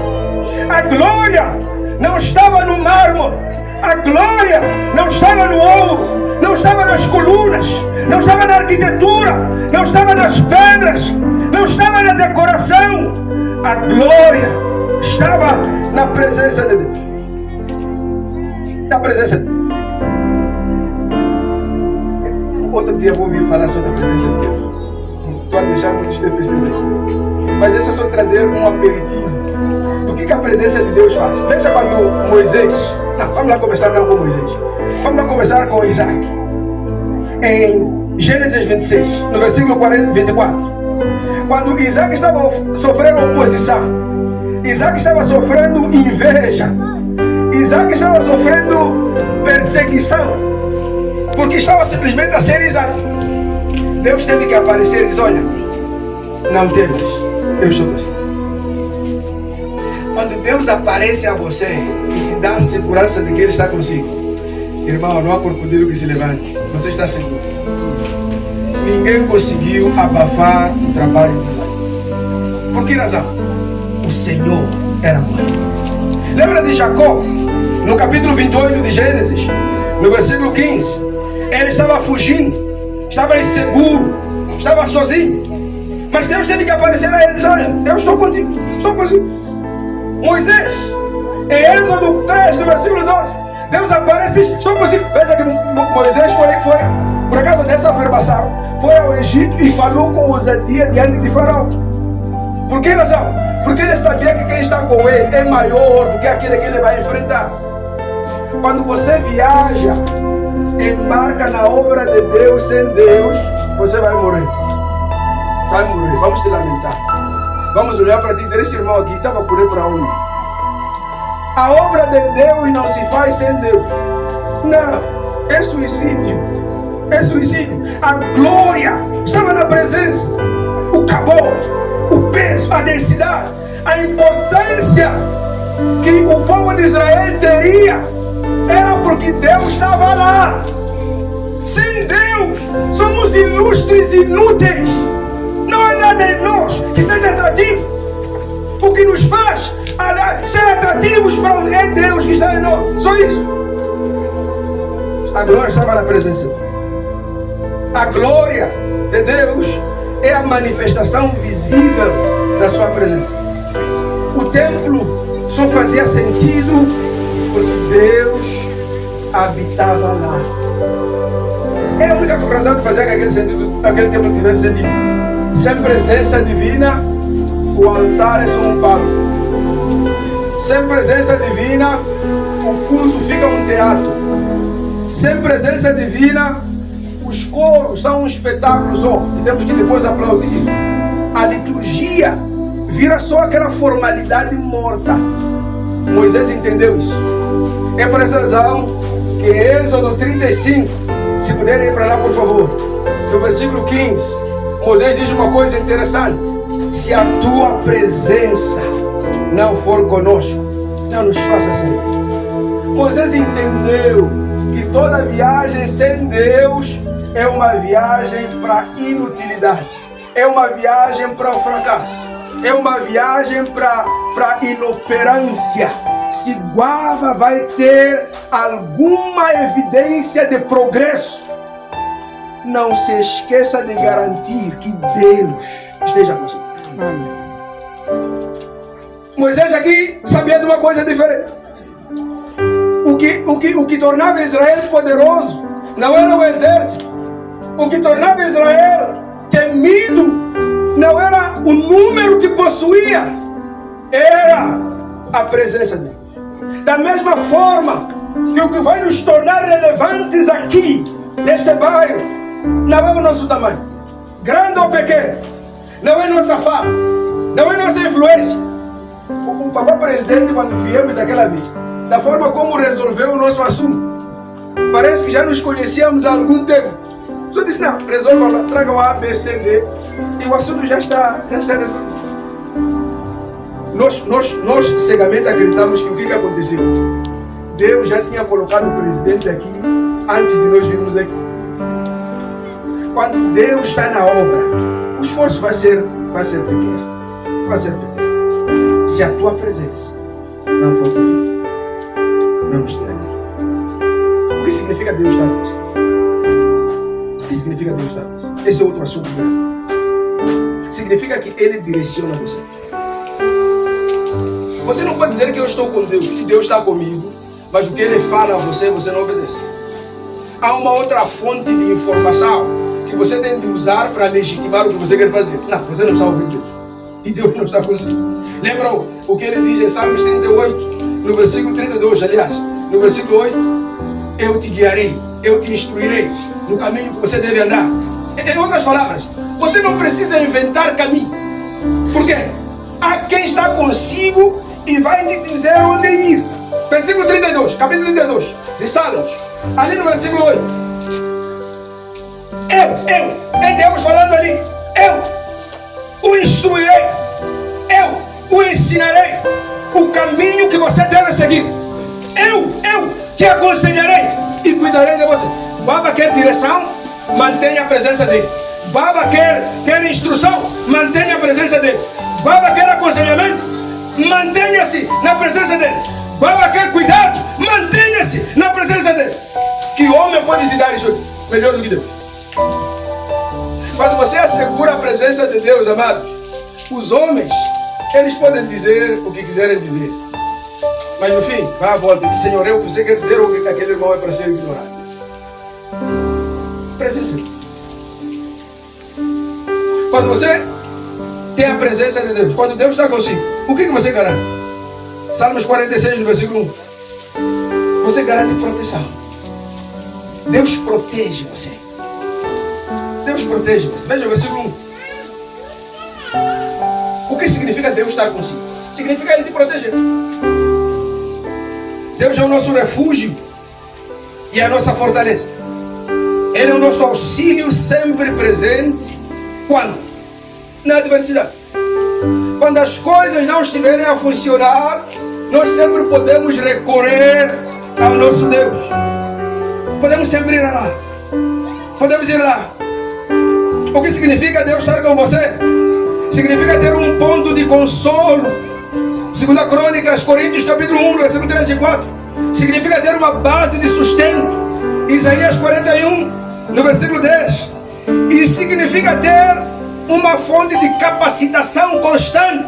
[SPEAKER 2] a glória não estava no mármore, a glória não estava no ouro, não estava nas colunas, não estava na arquitetura, não estava nas pedras, não estava na decoração. A glória estava na presença de Deus. Na presença de Deus. Outro dia eu vou ouvir falar sobre a presença de Deus. Estou a deixar muitos TPCs aí. Mas deixa eu só trazer um aperitivo do que a presença de Deus faz. Veja quando Moisés... vamos lá começar não com Moisés. Vamos lá começar com Isaac. Em Gênesis 26, no versículo 24. Quando Isaac estava sofrendo oposição, Isaac estava sofrendo inveja, Isaac estava sofrendo perseguição, porque estava simplesmente a ser Isaac. Deus teve que aparecer e dizer, olha, não temas, eu estou contigo. Quando Deus aparece a você e te dá a segurança de que Ele está consigo, irmão, não há crocodilo que se levante, você está seguro. Ninguém conseguiu abafar o trabalho de Isaac. Por que razão? O Senhor era com ele. Lembra de Jacó? No capítulo 28 de Gênesis, no versículo 15, ele estava fugindo, estava inseguro, estava sozinho. Mas Deus teve que aparecer a ele e dizer: olha, eu estou contigo, estou contigo. Moisés, em Êxodo 3, no versículo 12, Deus aparece e diz: estou contigo. Veja que Moisés foi, por acaso dessa afirmação, foi ao Egito e falou com ousadia diante de Faraó. Por que razão? Porque ele sabia que quem está com ele é maior do que aquele que ele vai enfrentar. Quando você viaja, embarca na obra de Deus sem Deus, você vai morrer. Vai morrer, vamos te lamentar. Vamos olhar para ti e dizer: esse irmão aqui estava por aí para onde? A obra de Deus não se faz sem Deus. Não, é suicídio. É suicídio. A glória estava na presença. O cabor, o peso, a densidade, a importância que o povo de Israel teria era porque Deus estava lá. Sem Deus, somos ilustres e inúteis. Não há nada em nós que seja atrativo. O que nos faz ser atrativos para é Deus que está em nós. Só isso. A glória estava na presença. A glória de Deus é a manifestação visível da sua presença. O templo só fazia sentido porque Deus habitava lá. É a única razão de fazer que aquele templo tivesse sentido. Sem presença divina, o altar é só um palco. Sem presença divina, o culto fica um teatro. Sem presença divina, os coros são um espetáculo só, que temos que depois aplaudir. A liturgia vira só aquela formalidade morta. Moisés entendeu isso. É por essa razão que Êxodo 35, se puderem ir para lá por favor, no versículo 15, Moisés diz uma coisa interessante: se a tua presença não for conosco, não nos faças ir. Moisés entendeu que toda viagem sem Deus é uma viagem para inutilidade, é uma viagem para o fracasso, é uma viagem para inoperância. Se Guava vai ter alguma evidência de progresso, não se esqueça de garantir que Deus esteja consigo. Moisés aqui sabia de uma coisa diferente. O que tornava Israel poderoso não era o exército. O que tornava Israel temido não era o número que possuía, era a presença de Deus. Da mesma forma que o que vai nos tornar relevantes aqui, neste bairro, não é o nosso tamanho, grande ou pequeno, não é nossa fama, não é nossa influência. O papai presidente, quando viemos daquela vez, da forma como resolveu o nosso assunto, parece que já nos conhecíamos há algum tempo. Só disse: não, resolva lá, traga o A, B, C, D, e o assunto já está resolvido. Nós cegamente acreditamos que o que aconteceu? Deus já tinha colocado o presidente aqui antes de nós virmos aqui. Quando Deus está na obra, o esforço vai ser pequeno. Vai ser pequeno. Se a tua presença não for comigo, não nos terá. O que significa Deus estar nós? O que significa Deus estar nós? Esse é outro assunto mesmo. Significa que Ele direciona você. Você não pode dizer que eu estou com Deus, que Deus está comigo, mas o que Ele fala a você, você não obedece. Há uma outra fonte de informação que você tem de usar para legitimar o que você quer fazer. Não, você não está ouvindo Deus. E Deus não está consigo. Lembram o que Ele diz em Salmos 38, no versículo 32, aliás, no versículo 8? Eu te guiarei, eu te instruirei no caminho que você deve andar. Em outras palavras, você não precisa inventar caminho. Por quê? Há quem está consigo e vai te dizer onde ir. Versículo 32, capítulo 32 de Salmos, ali no versículo 8. É Deus falando ali. Eu o instruirei, eu o ensinarei o caminho que você deve seguir. Eu te aconselharei e cuidarei de você. Baba quer direção, mantenha a presença dele. Baba quer instrução, mantenha a presença dele. Baba quer aconselhamento, mantenha-se na presença dele. Baba quer cuidado, mantenha-se na presença dele. Que homem pode te dar isso melhor do que Deus? Quando você assegura a presença de Deus, amado, os homens, eles podem dizer o que quiserem dizer. Mas no fim, vai à volta e diz: Senhor, eu, você quer dizer que aquele irmão é para ser ignorado. Presença. Quando você tem a presença de Deus, quando Deus está consigo, o que você garante? Salmos 46, no versículo 1. Você garante proteção. Deus protege você. Deus protege você. Veja o versículo 1. O que significa Deus estar consigo? Significa Ele te proteger. Deus é o nosso refúgio e a nossa fortaleza. Ele é o nosso auxílio sempre presente. Quando? Na adversidade. Quando as coisas não estiverem a funcionar, nós sempre podemos recorrer ao nosso Deus. Podemos sempre ir lá. Podemos ir lá. O que significa Deus estar com você? Significa ter um ponto de consolo. 2 Crônicas, Coríntios capítulo 1, versículo 3 e 4. Significa ter uma base de sustento. Isaías 41, no versículo 10. E significa ter uma fonte de capacitação constante.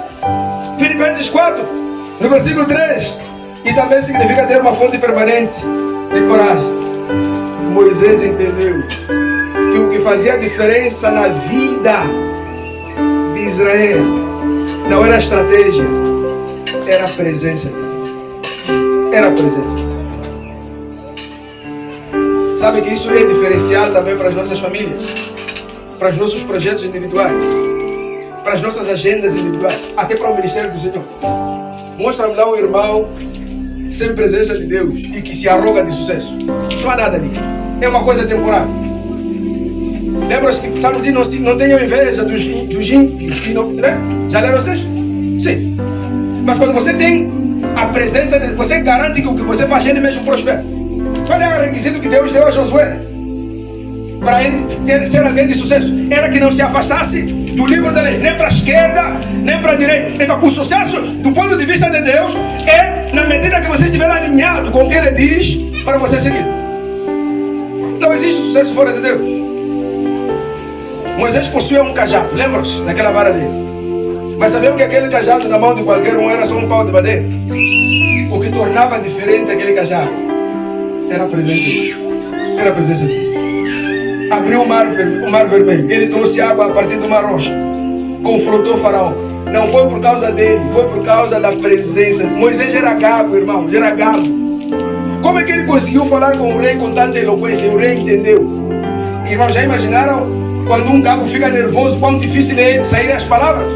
[SPEAKER 2] Filipenses 4, no versículo 3. E também significa ter uma fonte permanente de coragem. Moisés entendeu que o que fazia diferença na vida de Israel não era a estratégia, era a presença. Era a presença. Sabe que isso é diferencial também para as nossas famílias, para os nossos projetos individuais, para as nossas agendas individuais, até para o ministério do Senhor. Mostra-me lá um irmão sem presença de Deus e que se arroga de sucesso. Não há nada ali. É uma coisa temporária. Lembra-se que Salmo diz: não tenham inveja dos ímpios, que não, né? Já leram os textos? Sim. Mas quando você tem a presença de Deus, você garante que o que você faz, ele mesmo prospera. Qual é o requisito que Deus deu a Josué para ele ser alguém de sucesso? Era que não se afastasse do livro da lei, nem para a esquerda, nem para a direita. Então, o sucesso, do ponto de vista de Deus, é na medida que você estiver alinhado com o que Ele diz para você seguir. Não existe sucesso fora de Deus. Moisés possuía um cajado, lembra-se daquela vara dele. Mas sabiam que aquele cajado na mão de qualquer um era só um pau de madeira? O que tornava diferente aquele cajado era a presença de Deus. Era a presença de Deus. Abriu o mar vermelho. Ele trouxe água a partir de uma rocha. Confrontou o faraó. Não foi por causa dele, foi por causa da presença. Moisés era gago, irmão, era gago. Como é que ele conseguiu falar com o rei com tanta eloquência? O rei entendeu. Irmãos, já imaginaram quando um gago fica nervoso, quão difícil é sair as palavras?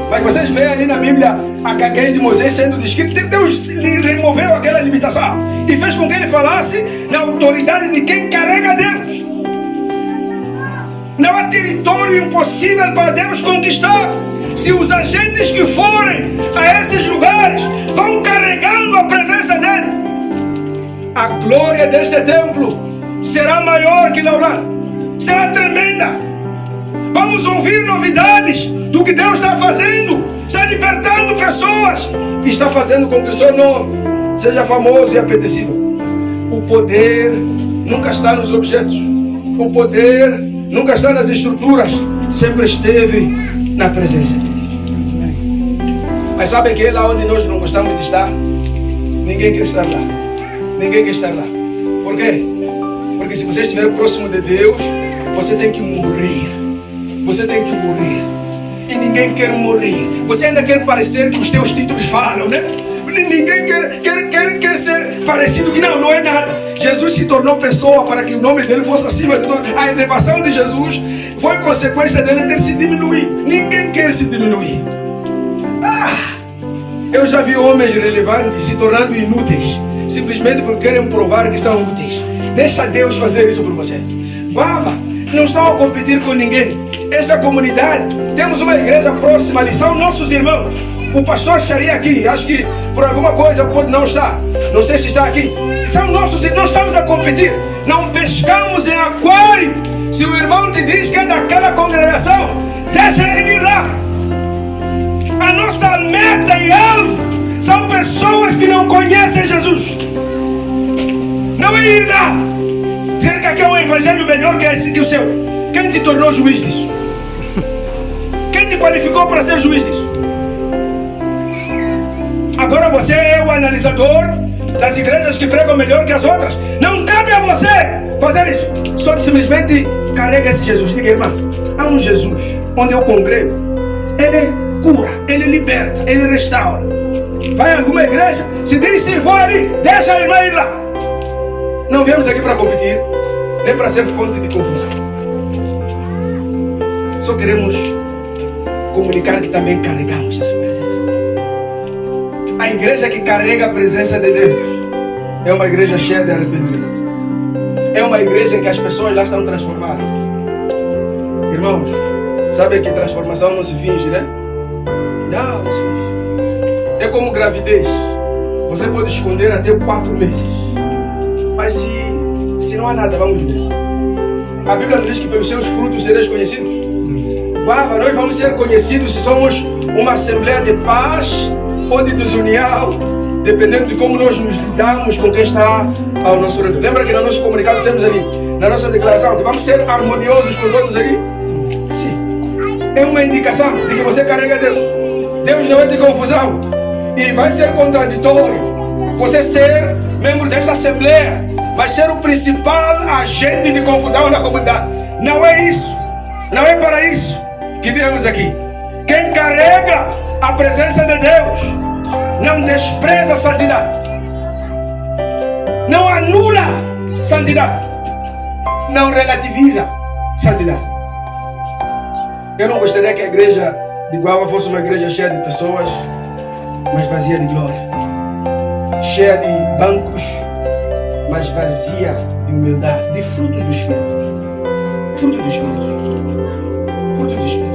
[SPEAKER 2] Mas vocês veem ali na Bíblia a gaguez de Moisés sendo descrito. Deus lhe removeu aquela limitação e fez com que ele falasse na autoridade de quem carrega Deus. Não há território impossível para Deus conquistar se os agentes que forem a esses lugares vão carregando a presença dele. A glória deste templo será maior que Laurá, será tremenda. Vamos ouvir novidades do que Deus está fazendo. Está libertando pessoas e está fazendo com que o seu nome seja famoso e apetecível. O poder nunca está nos objetos. O poder nunca está nas estruturas. Sempre esteve na presença de Deus. Mas sabem que lá onde nós não gostamos de estar, ninguém quer estar lá. Ninguém quer estar lá. Por quê? Porque se você estiver próximo de Deus, você tem que morrer. Você tem que morrer. E ninguém quer morrer. Você ainda quer parecer que os teus títulos falam, né? Ninguém quer ser parecido que não é nada. Jesus se tornou pessoa para que o nome dele fosse acima de tudo. A elevação de Jesus foi consequência dele ter se diminuído. Ninguém quer se diminuir. Eu já vi homens relevantes se tornando inúteis, simplesmente porque querem provar que são úteis. Deixa Deus fazer isso por você. Vava, não estão a competir com ninguém. Esta comunidade, temos uma igreja próxima ali, são nossos irmãos. O pastor estaria aqui, acho que por alguma coisa pode não estar. Não sei se está aqui. São nossos irmãos, não estamos a competir. Não pescamos em aquário. Se o irmão te diz que é daquela congregação, deixa ele ir lá. A nossa meta e alvo são pessoas que não conhecem Jesus. Não é ir lá dizer que aqui é um evangelho melhor que o seu. Quem te tornou juiz disso? Quem te qualificou para ser juiz disso? Agora você é o analisador das igrejas que pregam melhor que as outras. Não cabe a você fazer isso. Só simplesmente carrega esse Jesus. Diga, irmã, há um Jesus onde eu congrego. Ele cura, ele liberta, ele restaura. Vai em alguma igreja, se diz sim, vou ali, deixa a irmã ir lá. Não viemos aqui para competir, nem para ser fonte de confusão. Só queremos comunicar que também carregamos essa presença. A igreja que carrega a presença de Deus é uma igreja cheia de arrependimento. É uma igreja em que as pessoas lá estão transformadas. Irmãos, sabe que transformação não se finge, né? Não se finge. É como gravidez. Você pode esconder até 4 meses. Mas se não há nada, vamos ver. A Bíblia nos diz que pelos seus frutos sereis conhecidos. Nós vamos ser conhecidos se somos uma assembleia de paz ou de desunião, dependendo de como nós nos lidamos com quem está ao nosso redor. Lembra que no nosso comunicado dissemos ali, na nossa declaração, que vamos ser harmoniosos com todos ali? Sim. É uma indicação de que você carrega Deus. Deus não é de confusão. E vai ser contraditório você ser membro desta assembleia, vai ser o principal agente de confusão na comunidade. Não é isso. Não é para isso que viemos aqui. Quem carrega a presença de Deus não despreza a santidade, não anula santidade, não relativiza santidade. Eu não gostaria que a igreja de Guava fosse uma igreja cheia de pessoas, mas vazia de glória, cheia de bancos, mas vazia de humildade, de frutos do Espírito. Fruto do Espírito. Fruto do Espírito.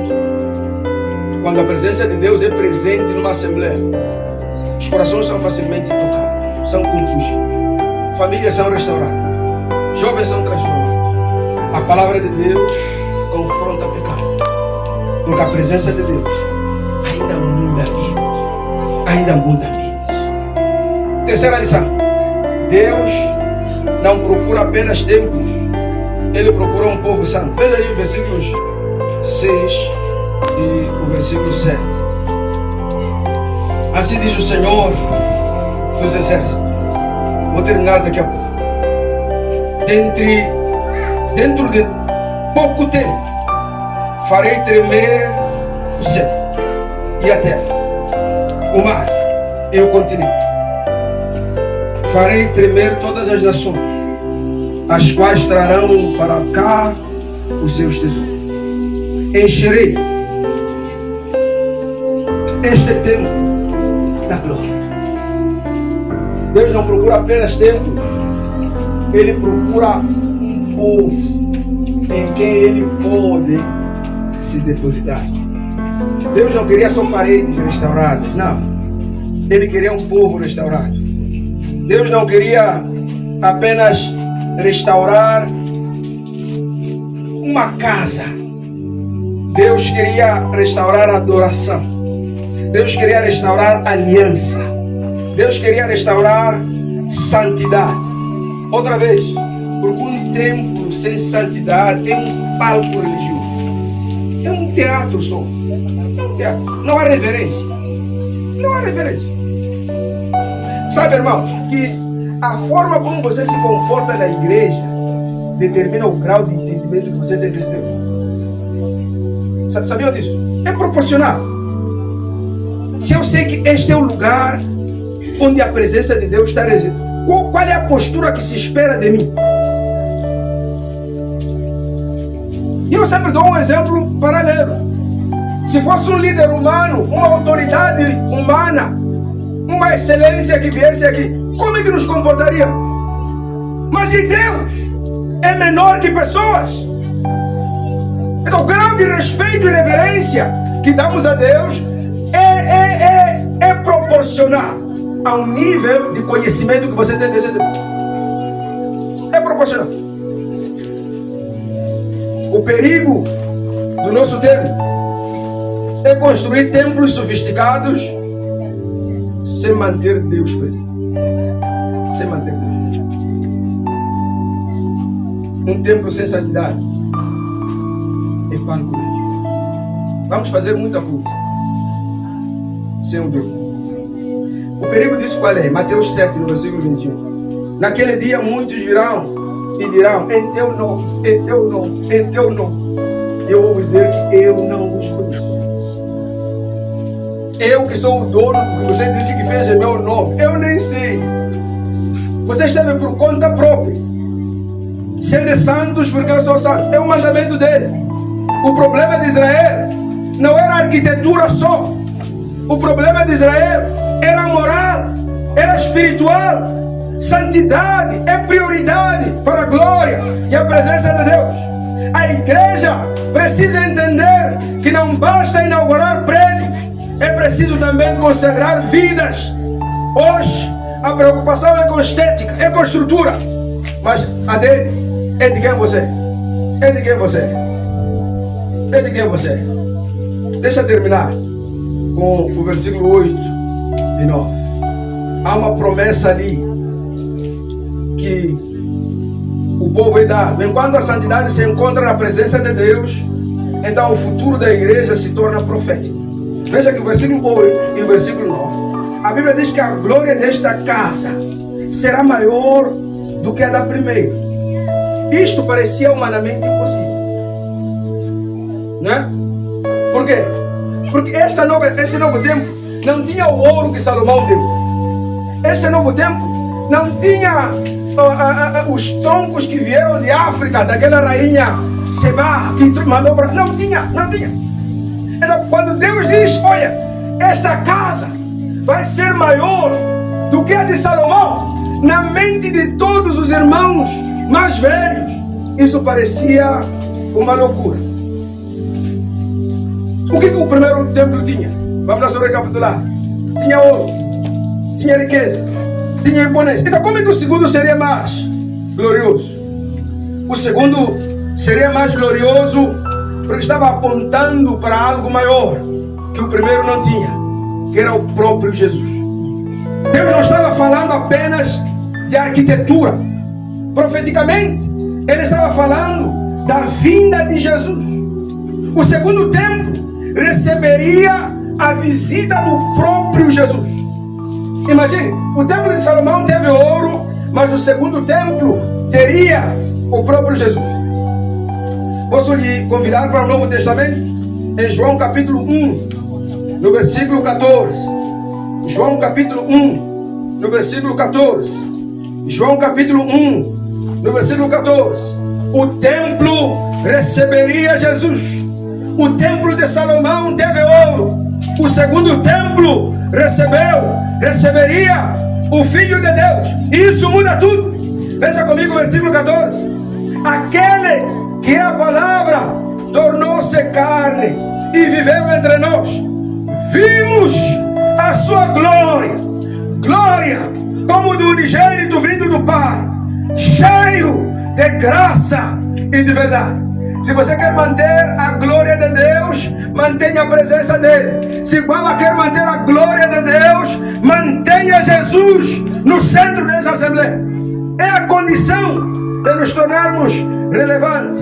[SPEAKER 2] Quando a presença de Deus é presente numa assembleia, os corações são facilmente tocados, são compungidos, famílias são restauradas, jovens são transformados. A palavra de Deus confronta o pecado, porque a presença de Deus ainda muda vidas. Ainda muda vidas. Terceira lição: Deus não procura apenas templos, Ele procura um povo santo. Veja ali os versículos 6 e o versículo 7. Assim diz o Senhor dos Exércitos. Vou terminar daqui a pouco. Dentro de pouco tempo, farei tremer o céu e a terra, o mar e o continente. Farei tremer todas as nações, as quais trarão para cá os seus tesouros. Encherei este templo da glória. Deus não procura apenas templos, Ele procura um povo em quem Ele pode se depositar. Deus não queria só paredes restauradas, não. Ele queria um povo restaurado. Deus não queria apenas restaurar uma casa. Deus queria restaurar a adoração. Deus queria restaurar a aliança. Deus queria restaurar santidade. Outra vez, porque um templo sem santidade é um palco religioso. É um teatro só. É um teatro. Não há reverência. Não há reverência. Sabe, irmão, que a forma como você se comporta na igreja determina o grau de entendimento que você tem desse Deus. Sabiam disso? É proporcional. Se eu sei que este é o lugar onde a presença de Deus está residente, qual é a postura que se espera de mim? E eu sempre dou um exemplo paralelo. Se fosse um líder humano, uma autoridade humana, uma excelência que viesse aqui, como é que nos comportaria? Mas e Deus? É menor que pessoas. Então o grau de respeito e reverência que damos a Deus é proporcional ao nível de conhecimento que você tem desse Deus. É proporcional. O perigo do nosso tempo é construir templos sofisticados sem manter Deus presente. Sem manter Deus presente. Um templo sem santidade pano por aí. Vamos fazer muita coisa sem o Deus. O perigo disso qual é? Mateus 7, no versículo 21. Naquele dia muitos virão e dirão: em teu nome, em teu nome, em teu nome. Eu vou dizer que eu não os conheço. Eu que sou o dono, porque você disse que fez em meu nome, eu nem sei. Você esteve por conta própria. Sede santos porque eu sou santo. É o mandamento dele. O problema de Israel não era a arquitetura só. O problema de Israel era a moral, era espiritual. Santidade é prioridade para a glória e a presença de Deus. A igreja precisa entender que não basta inaugurar prédios, é preciso também consagrar vidas. Hoje a preocupação é com estética, é com estrutura, mas a dele é de quem você é. É de quem você é. É de quem você é. Deixa eu terminar com o versículo 8 e 9. Há uma promessa ali que o povo vai dar. Enquanto a santidade se encontra na presença de Deus, então o futuro da igreja se torna profético. Veja que o versículo 8 e o versículo 9. A Bíblia diz que a glória desta casa será maior do que a da primeira. Isto parecia humanamente impossível. Não é? Por quê? Porque esse novo templo não tinha o ouro que Salomão deu. Esse novo templo não tinha os troncos que vieram de África, daquela rainha Seba que mandou para... Não tinha. Então, quando Deus diz: olha, esta casa vai ser maior do que a de Salomão, na mente de todos os irmãos mais velhos, isso parecia uma loucura. O que o primeiro templo tinha? Vamos lá só recapitular. Tinha ouro, tinha riqueza, tinha imponência. Então como é que o segundo seria mais glorioso? O segundo seria mais glorioso porque estava apontando para algo maior que o primeiro não tinha, que era o próprio Jesus. Deus não estava falando apenas de arquitetura. Profeticamente, Ele estava falando da vinda de Jesus. O segundo templo receberia a visita do próprio Jesus. Imagine, o templo de Salomão teve ouro, mas o segundo templo teria o próprio Jesus. Posso lhe convidar para o Novo Testamento? Em João capítulo 1, no versículo 14. João capítulo 1, no versículo 14. João capítulo 1, no versículo 14. O templo receberia Jesus. O templo de Salomão teve ouro. O segundo templo receberia o Filho de Deus. Isso muda tudo. Veja comigo o versículo 14. Aquele que a palavra tornou-se carne e viveu entre nós. Vimos a sua glória. Glória como do unigênito vindo do Pai, cheio de graça e de verdade. Se você quer manter a glória de Deus, mantenha a presença dele. Se igual quer manter a glória de Deus, mantenha Jesus no centro dessa assembleia. É a condição de nos tornarmos relevantes.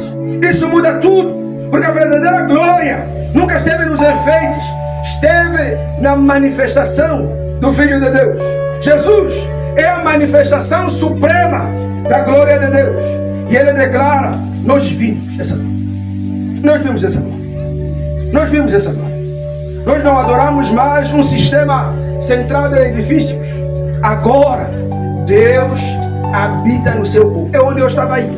[SPEAKER 2] Isso muda tudo, porque a verdadeira glória nunca esteve nos enfeites, esteve na manifestação do Filho de Deus. Jesus é a manifestação suprema da glória de Deus. E ele declara: nós vimos essa glória. Nós vimos essa glória. Nós vimos essa glória. Nós não adoramos mais um sistema centrado em edifícios. Agora, Deus habita no seu povo. É onde eu estava aí.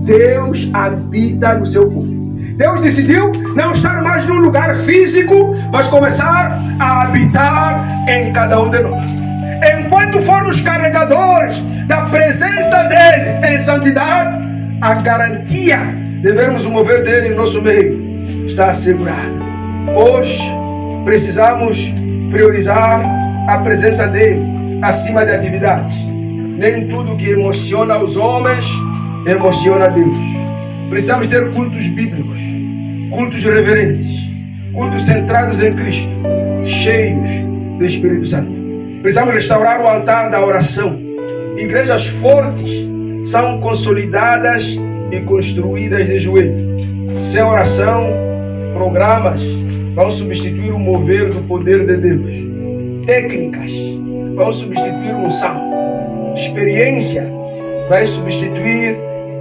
[SPEAKER 2] Deus habita no seu povo. Deus decidiu não estar mais num lugar físico, mas começar a habitar em cada um de nós. Enquanto formos carregadores da presença dele em santidade, a garantia de vermos o mover dele em nosso meio está assegurada. Hoje precisamos priorizar a presença dele acima de atividades. Nem tudo que emociona os homens emociona Deus. Precisamos ter cultos bíblicos, cultos reverentes, cultos centrados em Cristo, cheios do Espírito Santo. Precisamos restaurar o altar da oração. Igrejas fortes são consolidadas e construídas de joelho. Sem oração, programas vão substituir o mover do poder de Deus. Técnicas vão substituir unção. Experiência vai substituir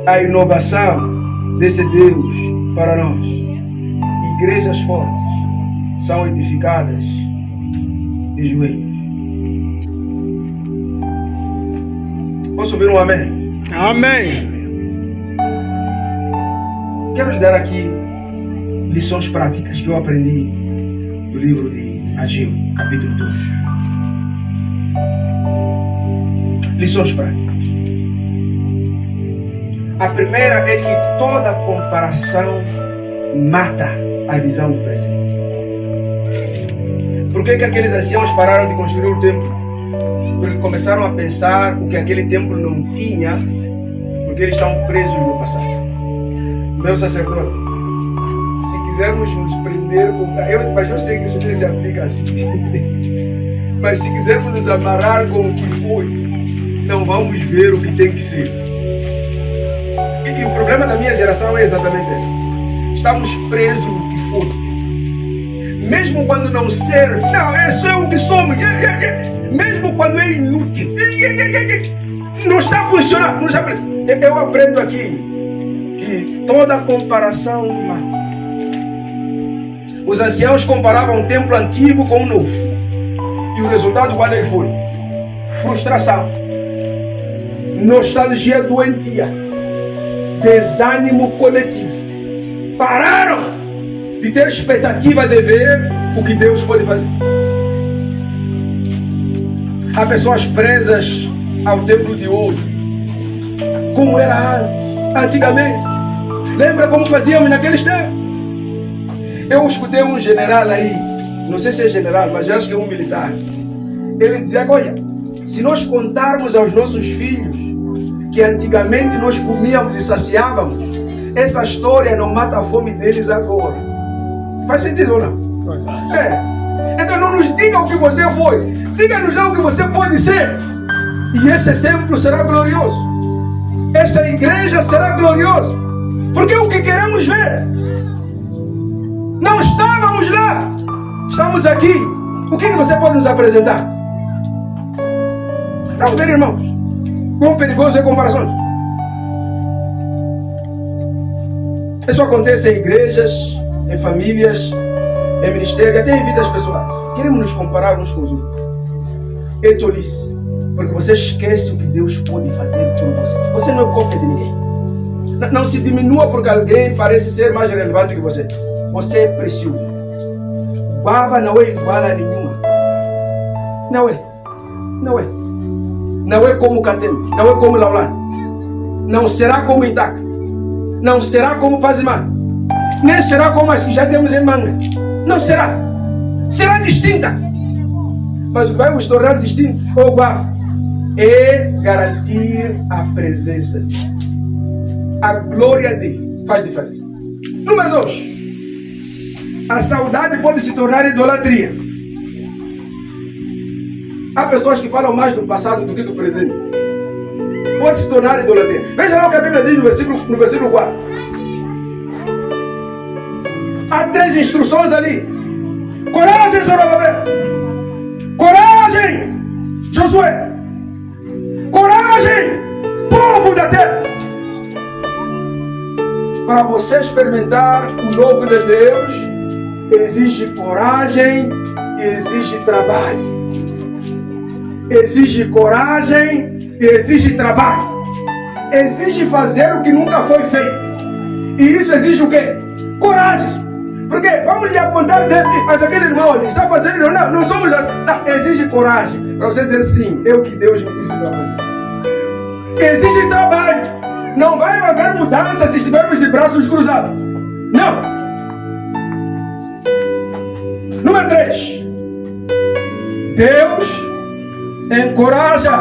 [SPEAKER 2] a inovação desse Deus para nós. Igrejas fortes são edificadas de joelhos. Posso ouvir um amém?
[SPEAKER 1] Amém.
[SPEAKER 2] Quero lhe dar aqui lições práticas que eu aprendi do livro de Ageu, capítulo 2. Lições práticas. A primeira é que toda comparação mata a visão do presente. Por que aqueles anciãos pararam de construir o templo? Porque começaram a pensar o que aquele templo não tinha, porque eles estão presos no passado. Meu sacerdote, se quisermos nos prender com... Mas eu sei que isso nem se aplica assim. Mas se quisermos nos amarrar com o que foi, não vamos ver o que tem que ser. E o problema da minha geração é exatamente esse. Estamos presos no que foi. Mesmo quando não serve, não, isso é o que somos. Mesmo quando é inútil, não está funcionando. Não está... Eu aprendo aqui que toda comparação mata. Os anciãos comparavam o templo antigo com o novo. E o resultado qual ele foi? Frustração, nostalgia doentia, desânimo coletivo. Pararam de ter expectativa de ver o que Deus pode fazer. Há pessoas presas ao templo de ouro, como era antigamente. Lembra como fazíamos naqueles tempos? Eu escutei um general aí, não sei se é general, mas acho que é um militar. Ele dizia que, olha, se nós contarmos aos nossos filhos que antigamente nós comíamos e saciávamos, essa história não mata a fome deles agora. Faz sentido ou não? É. Então não nos diga o que você foi, diga-nos já o que você pode ser. E esse templo será glorioso. Esta igreja será gloriosa. Porque é o que queremos ver. Não estávamos lá, estamos aqui. O que você pode nos apresentar? Estão vendo, irmãos? Quão perigoso é comparações. Isso acontece em igrejas, em famílias, em ministério, até em vidas pessoais. Queremos nos comparar uns com os outros. É tolice, porque você esquece o que Deus pode fazer por você. Você não é cópia de ninguém. Não se diminua porque alguém parece ser mais relevante que você. Você é precioso. Guava não é igual a nenhuma. Não é. Não é. Não é como Catembe. Não é como Laulane. Não será como Itaca. Não será como Pazimar. Nem será como as que já temos em Manga. Não será. Será distinta. Mas o que vai nos tornar distinto, ou igual, é garantir a presença de Deus. A glória dele faz diferença. Número 2. A saudade pode se tornar idolatria. Há pessoas que falam mais do passado do que do presente. Pode se tornar idolatria. Veja lá o que a Bíblia diz no versículo 4. Há 3 instruções ali. Coragem, Zorobabel. Coragem, Josué. Coragem, povo da terra. Para você experimentar o novo de Deus, exige coragem e exige trabalho. Exige coragem e exige trabalho. Exige fazer o que nunca foi feito. E isso exige o quê? Coragem. Porque vamos lhe apontar o dedo, mas aquele irmão ali está fazendo, não somos assim. Não, exige coragem para você dizer sim, é o que Deus me disse para fazer. Exige trabalho. Não vai haver mudança se estivermos de braços cruzados. Não. Número 3. Deus encoraja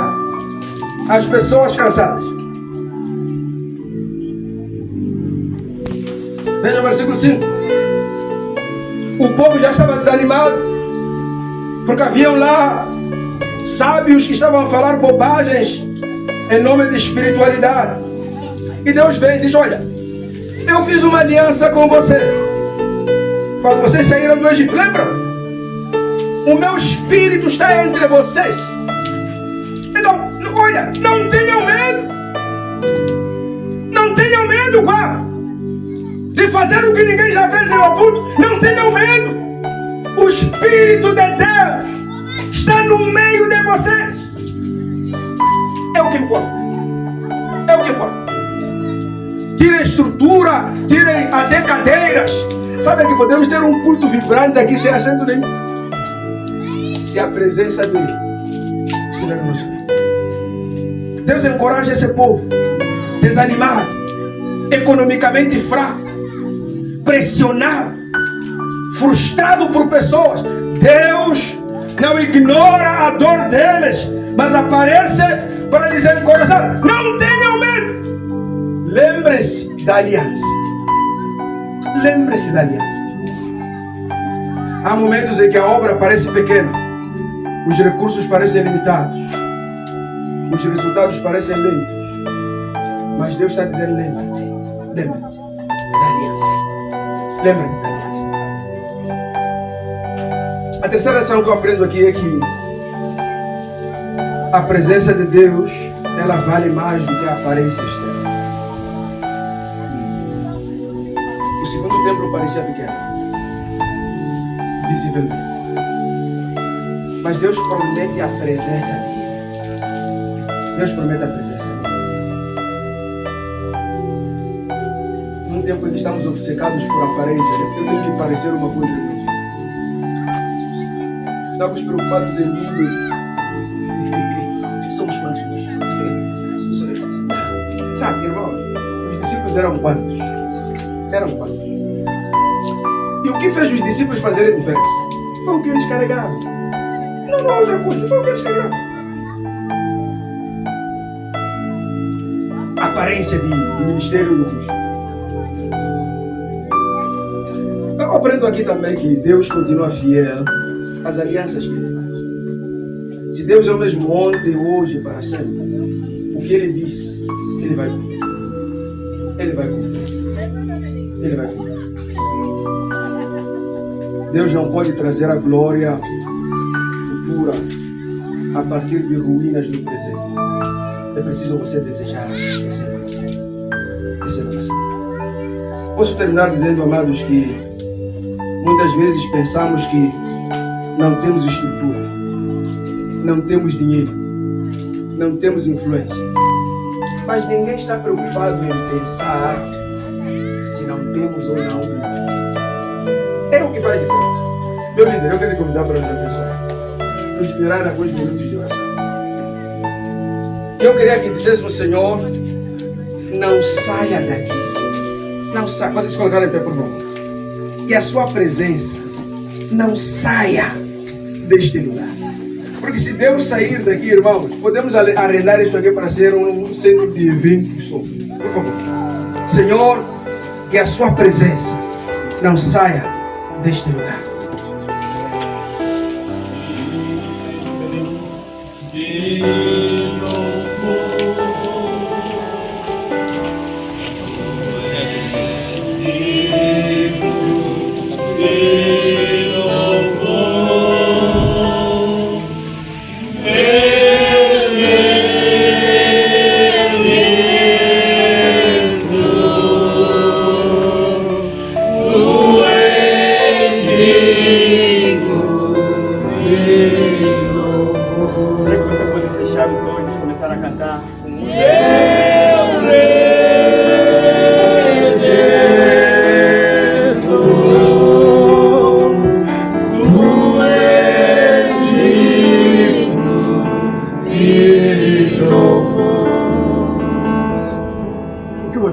[SPEAKER 2] as pessoas cansadas. Veja o versículo 5. O povo já estava desanimado, porque haviam lá sábios que estavam a falar bobagens em nome de espiritualidade. E Deus vem e diz, olha, Eu fiz uma aliança com você. Quando vocês saíram do Egito, lembra? O meu espírito está entre vocês. Então, olha, não tenham medo. Não tenham medo, guarda, de fazer o que ninguém já fez em Obuto. Não tenham medo. O Espírito de Deus está no meio de vocês. É o que importa. É o que importa. Tirem a estrutura, tirem até cadeiras. Sabe que podemos ter um culto vibrante aqui sem assento nenhum, se a presença dele estiver no nosso meio. Deus encoraja esse povo desanimado, economicamente fraco, pressionado, frustrado por pessoas. Deus não ignora a dor deles, mas aparece para lhes encorajar. Não tenham medo. Lembre-se da aliança. Lembre-se da aliança. Há momentos em que a obra parece pequena, os recursos parecem limitados, os resultados parecem lentos, mas Deus está dizendo: lembre-te, lembre-te da aliança. Lembre-te da aliança. A terceira lição que eu aprendo aqui é que a presença de Deus, ela vale mais do que a aparência externa. O segundo templo parecia pequeno, visivelmente, mas Deus promete a presença dele. Deus promete a presença dele. Num tempo em que estamos obcecados por aparência, eu tenho que parecer uma coisa, Deus. Estamos preocupados em números. Somos quantos hoje? Sabe, irmãos, os discípulos eram quantos? Eram quantos? E o que fez os discípulos fazerem diferença? Foi o que eles carregavam. Não há outra coisa, foi o que eles carregavam. Aparência de ministério. Eu aprendo aqui também que Deus continua fiel às alianças que ele faz. Se Deus é o mesmo ontem, hoje, para sempre, o que ele disse, ele vai cumprir. Ele vai cumprir. Ele vai cumprir. Deus não pode trazer a glória futura a partir de ruínas do presente. É preciso você desejar essa renovação. Essa renovação. Posso terminar dizendo, amados, que muitas vezes pensamos que não temos estrutura, não temos dinheiro, não temos influência. Mas ninguém está preocupado em pensar se não temos ou não. É o que faz diferença. Meu líder, eu quero te convidar para nos abençoar, nos liderar em alguns minutos de oração. Eu queria que dissesse, Senhor, não saia daqui. Não saia. Pode se colocar em pé, por favor. Que a sua presença não saia deste lugar. Porque se Deus sair daqui, irmãos, podemos arrendar isso aqui para ser um centro de eventos só. Por favor. Senhor, que a sua presença não saia deste lugar.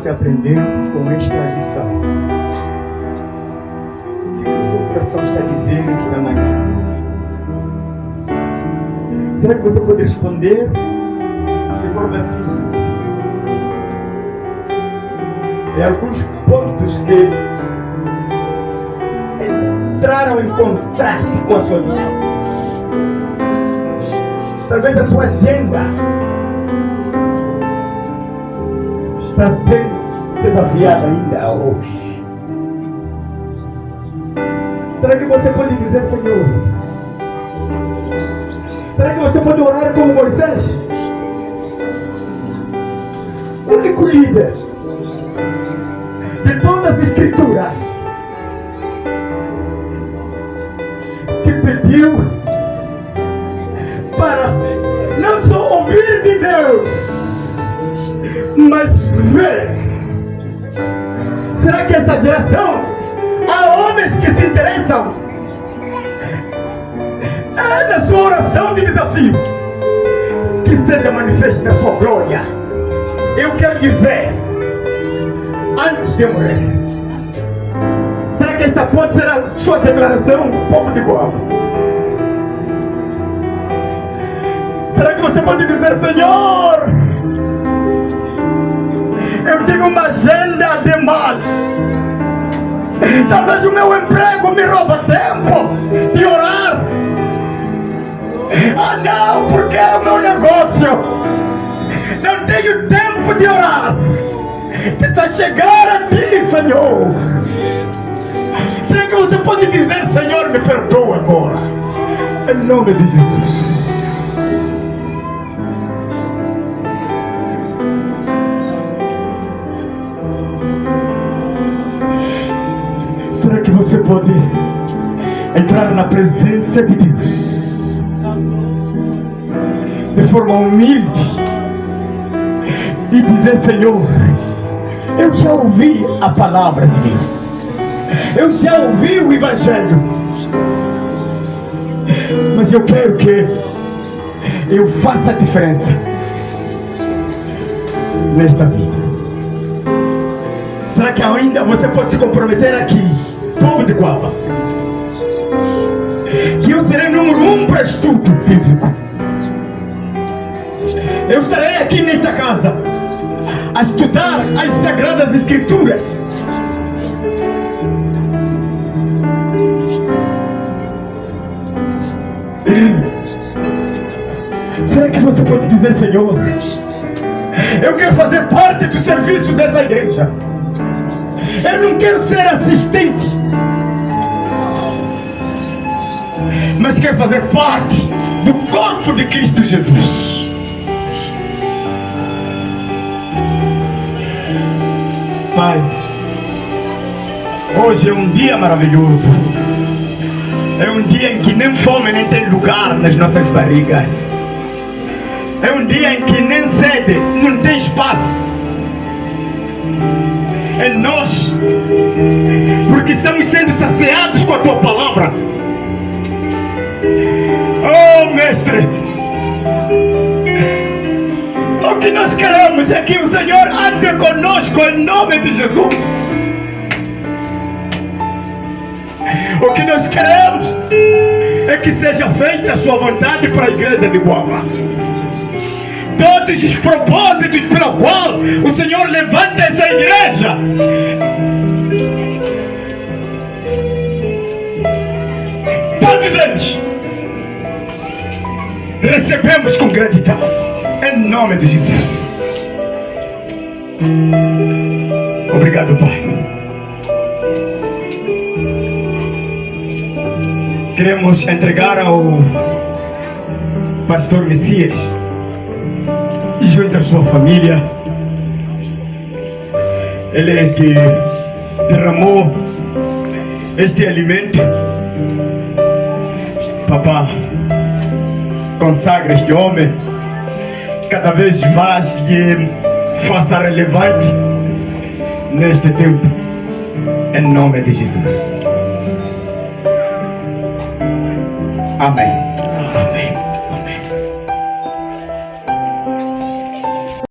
[SPEAKER 3] Aprender com esta lição. O que o seu coração está dizendo esta manhã? Será que você pode responder de forma simples? Alguns pontos que entraram em contraste com a sua vida. Talvez a sua agenda está sendo desafiada ainda hoje. Será que você pode dizer, Senhor? Será que você pode orar como Moisés? O único líder de todas as escrituras que pediu para não só ouvir de Deus, mas ver. Será que essa geração há homens que se interessam na sua oração de desafio? Que seja manifesta a sua glória. Eu quero te ver antes de eu morrer. Será que esta pode ser a sua declaração, povo de Goiaba? Será que você pode dizer, Senhor, eu tenho uma agenda demais. Talvez o meu emprego me rouba tempo de orar. Ah não, porque é o meu negócio. Não tenho tempo de orar. Precisa chegar a ti, Senhor. Será que você pode dizer, Senhor, me perdoa agora? Em nome de Jesus. Será que você pode entrar na presença de Deus de forma humilde e dizer, Senhor, eu já ouvi a palavra de Deus, eu já ouvi o Evangelho, mas eu quero que eu faça a diferença nesta vida. Será que ainda você pode se comprometer aqui, povo de Goiaba, que eu serei número 1 para estudo bíblico? Eu estarei aqui nesta casa a estudar as Sagradas Escrituras. Será que você pode dizer, Senhor, eu quero fazer parte do serviço dessa igreja? Eu não quero ser assistente, mas quero fazer parte do corpo de Cristo Jesus. Pai, hoje é um dia maravilhoso. É um dia em que nem fome nem tem lugar nas nossas barrigas. É um dia em que nem sede não tem espaço em nós, porque estamos sendo saciados com a tua palavra. Oh, mestre, o que nós queremos é que o Senhor ande conosco em nome de Jesus. O que nós queremos é que seja feita a sua vontade para a igreja de Goiaba. Todos os propósitos pelo qual o Senhor levanta essa igreja, todos eles recebemos com gratidão em nome de Jesus. Obrigado, Pai. Queremos entregar ao pastor Messias e junto à sua família. Ele é que derramou este alimento. Papá, consagra este homem cada vez mais e faça relevante neste tempo, em nome de Jesus. Amém.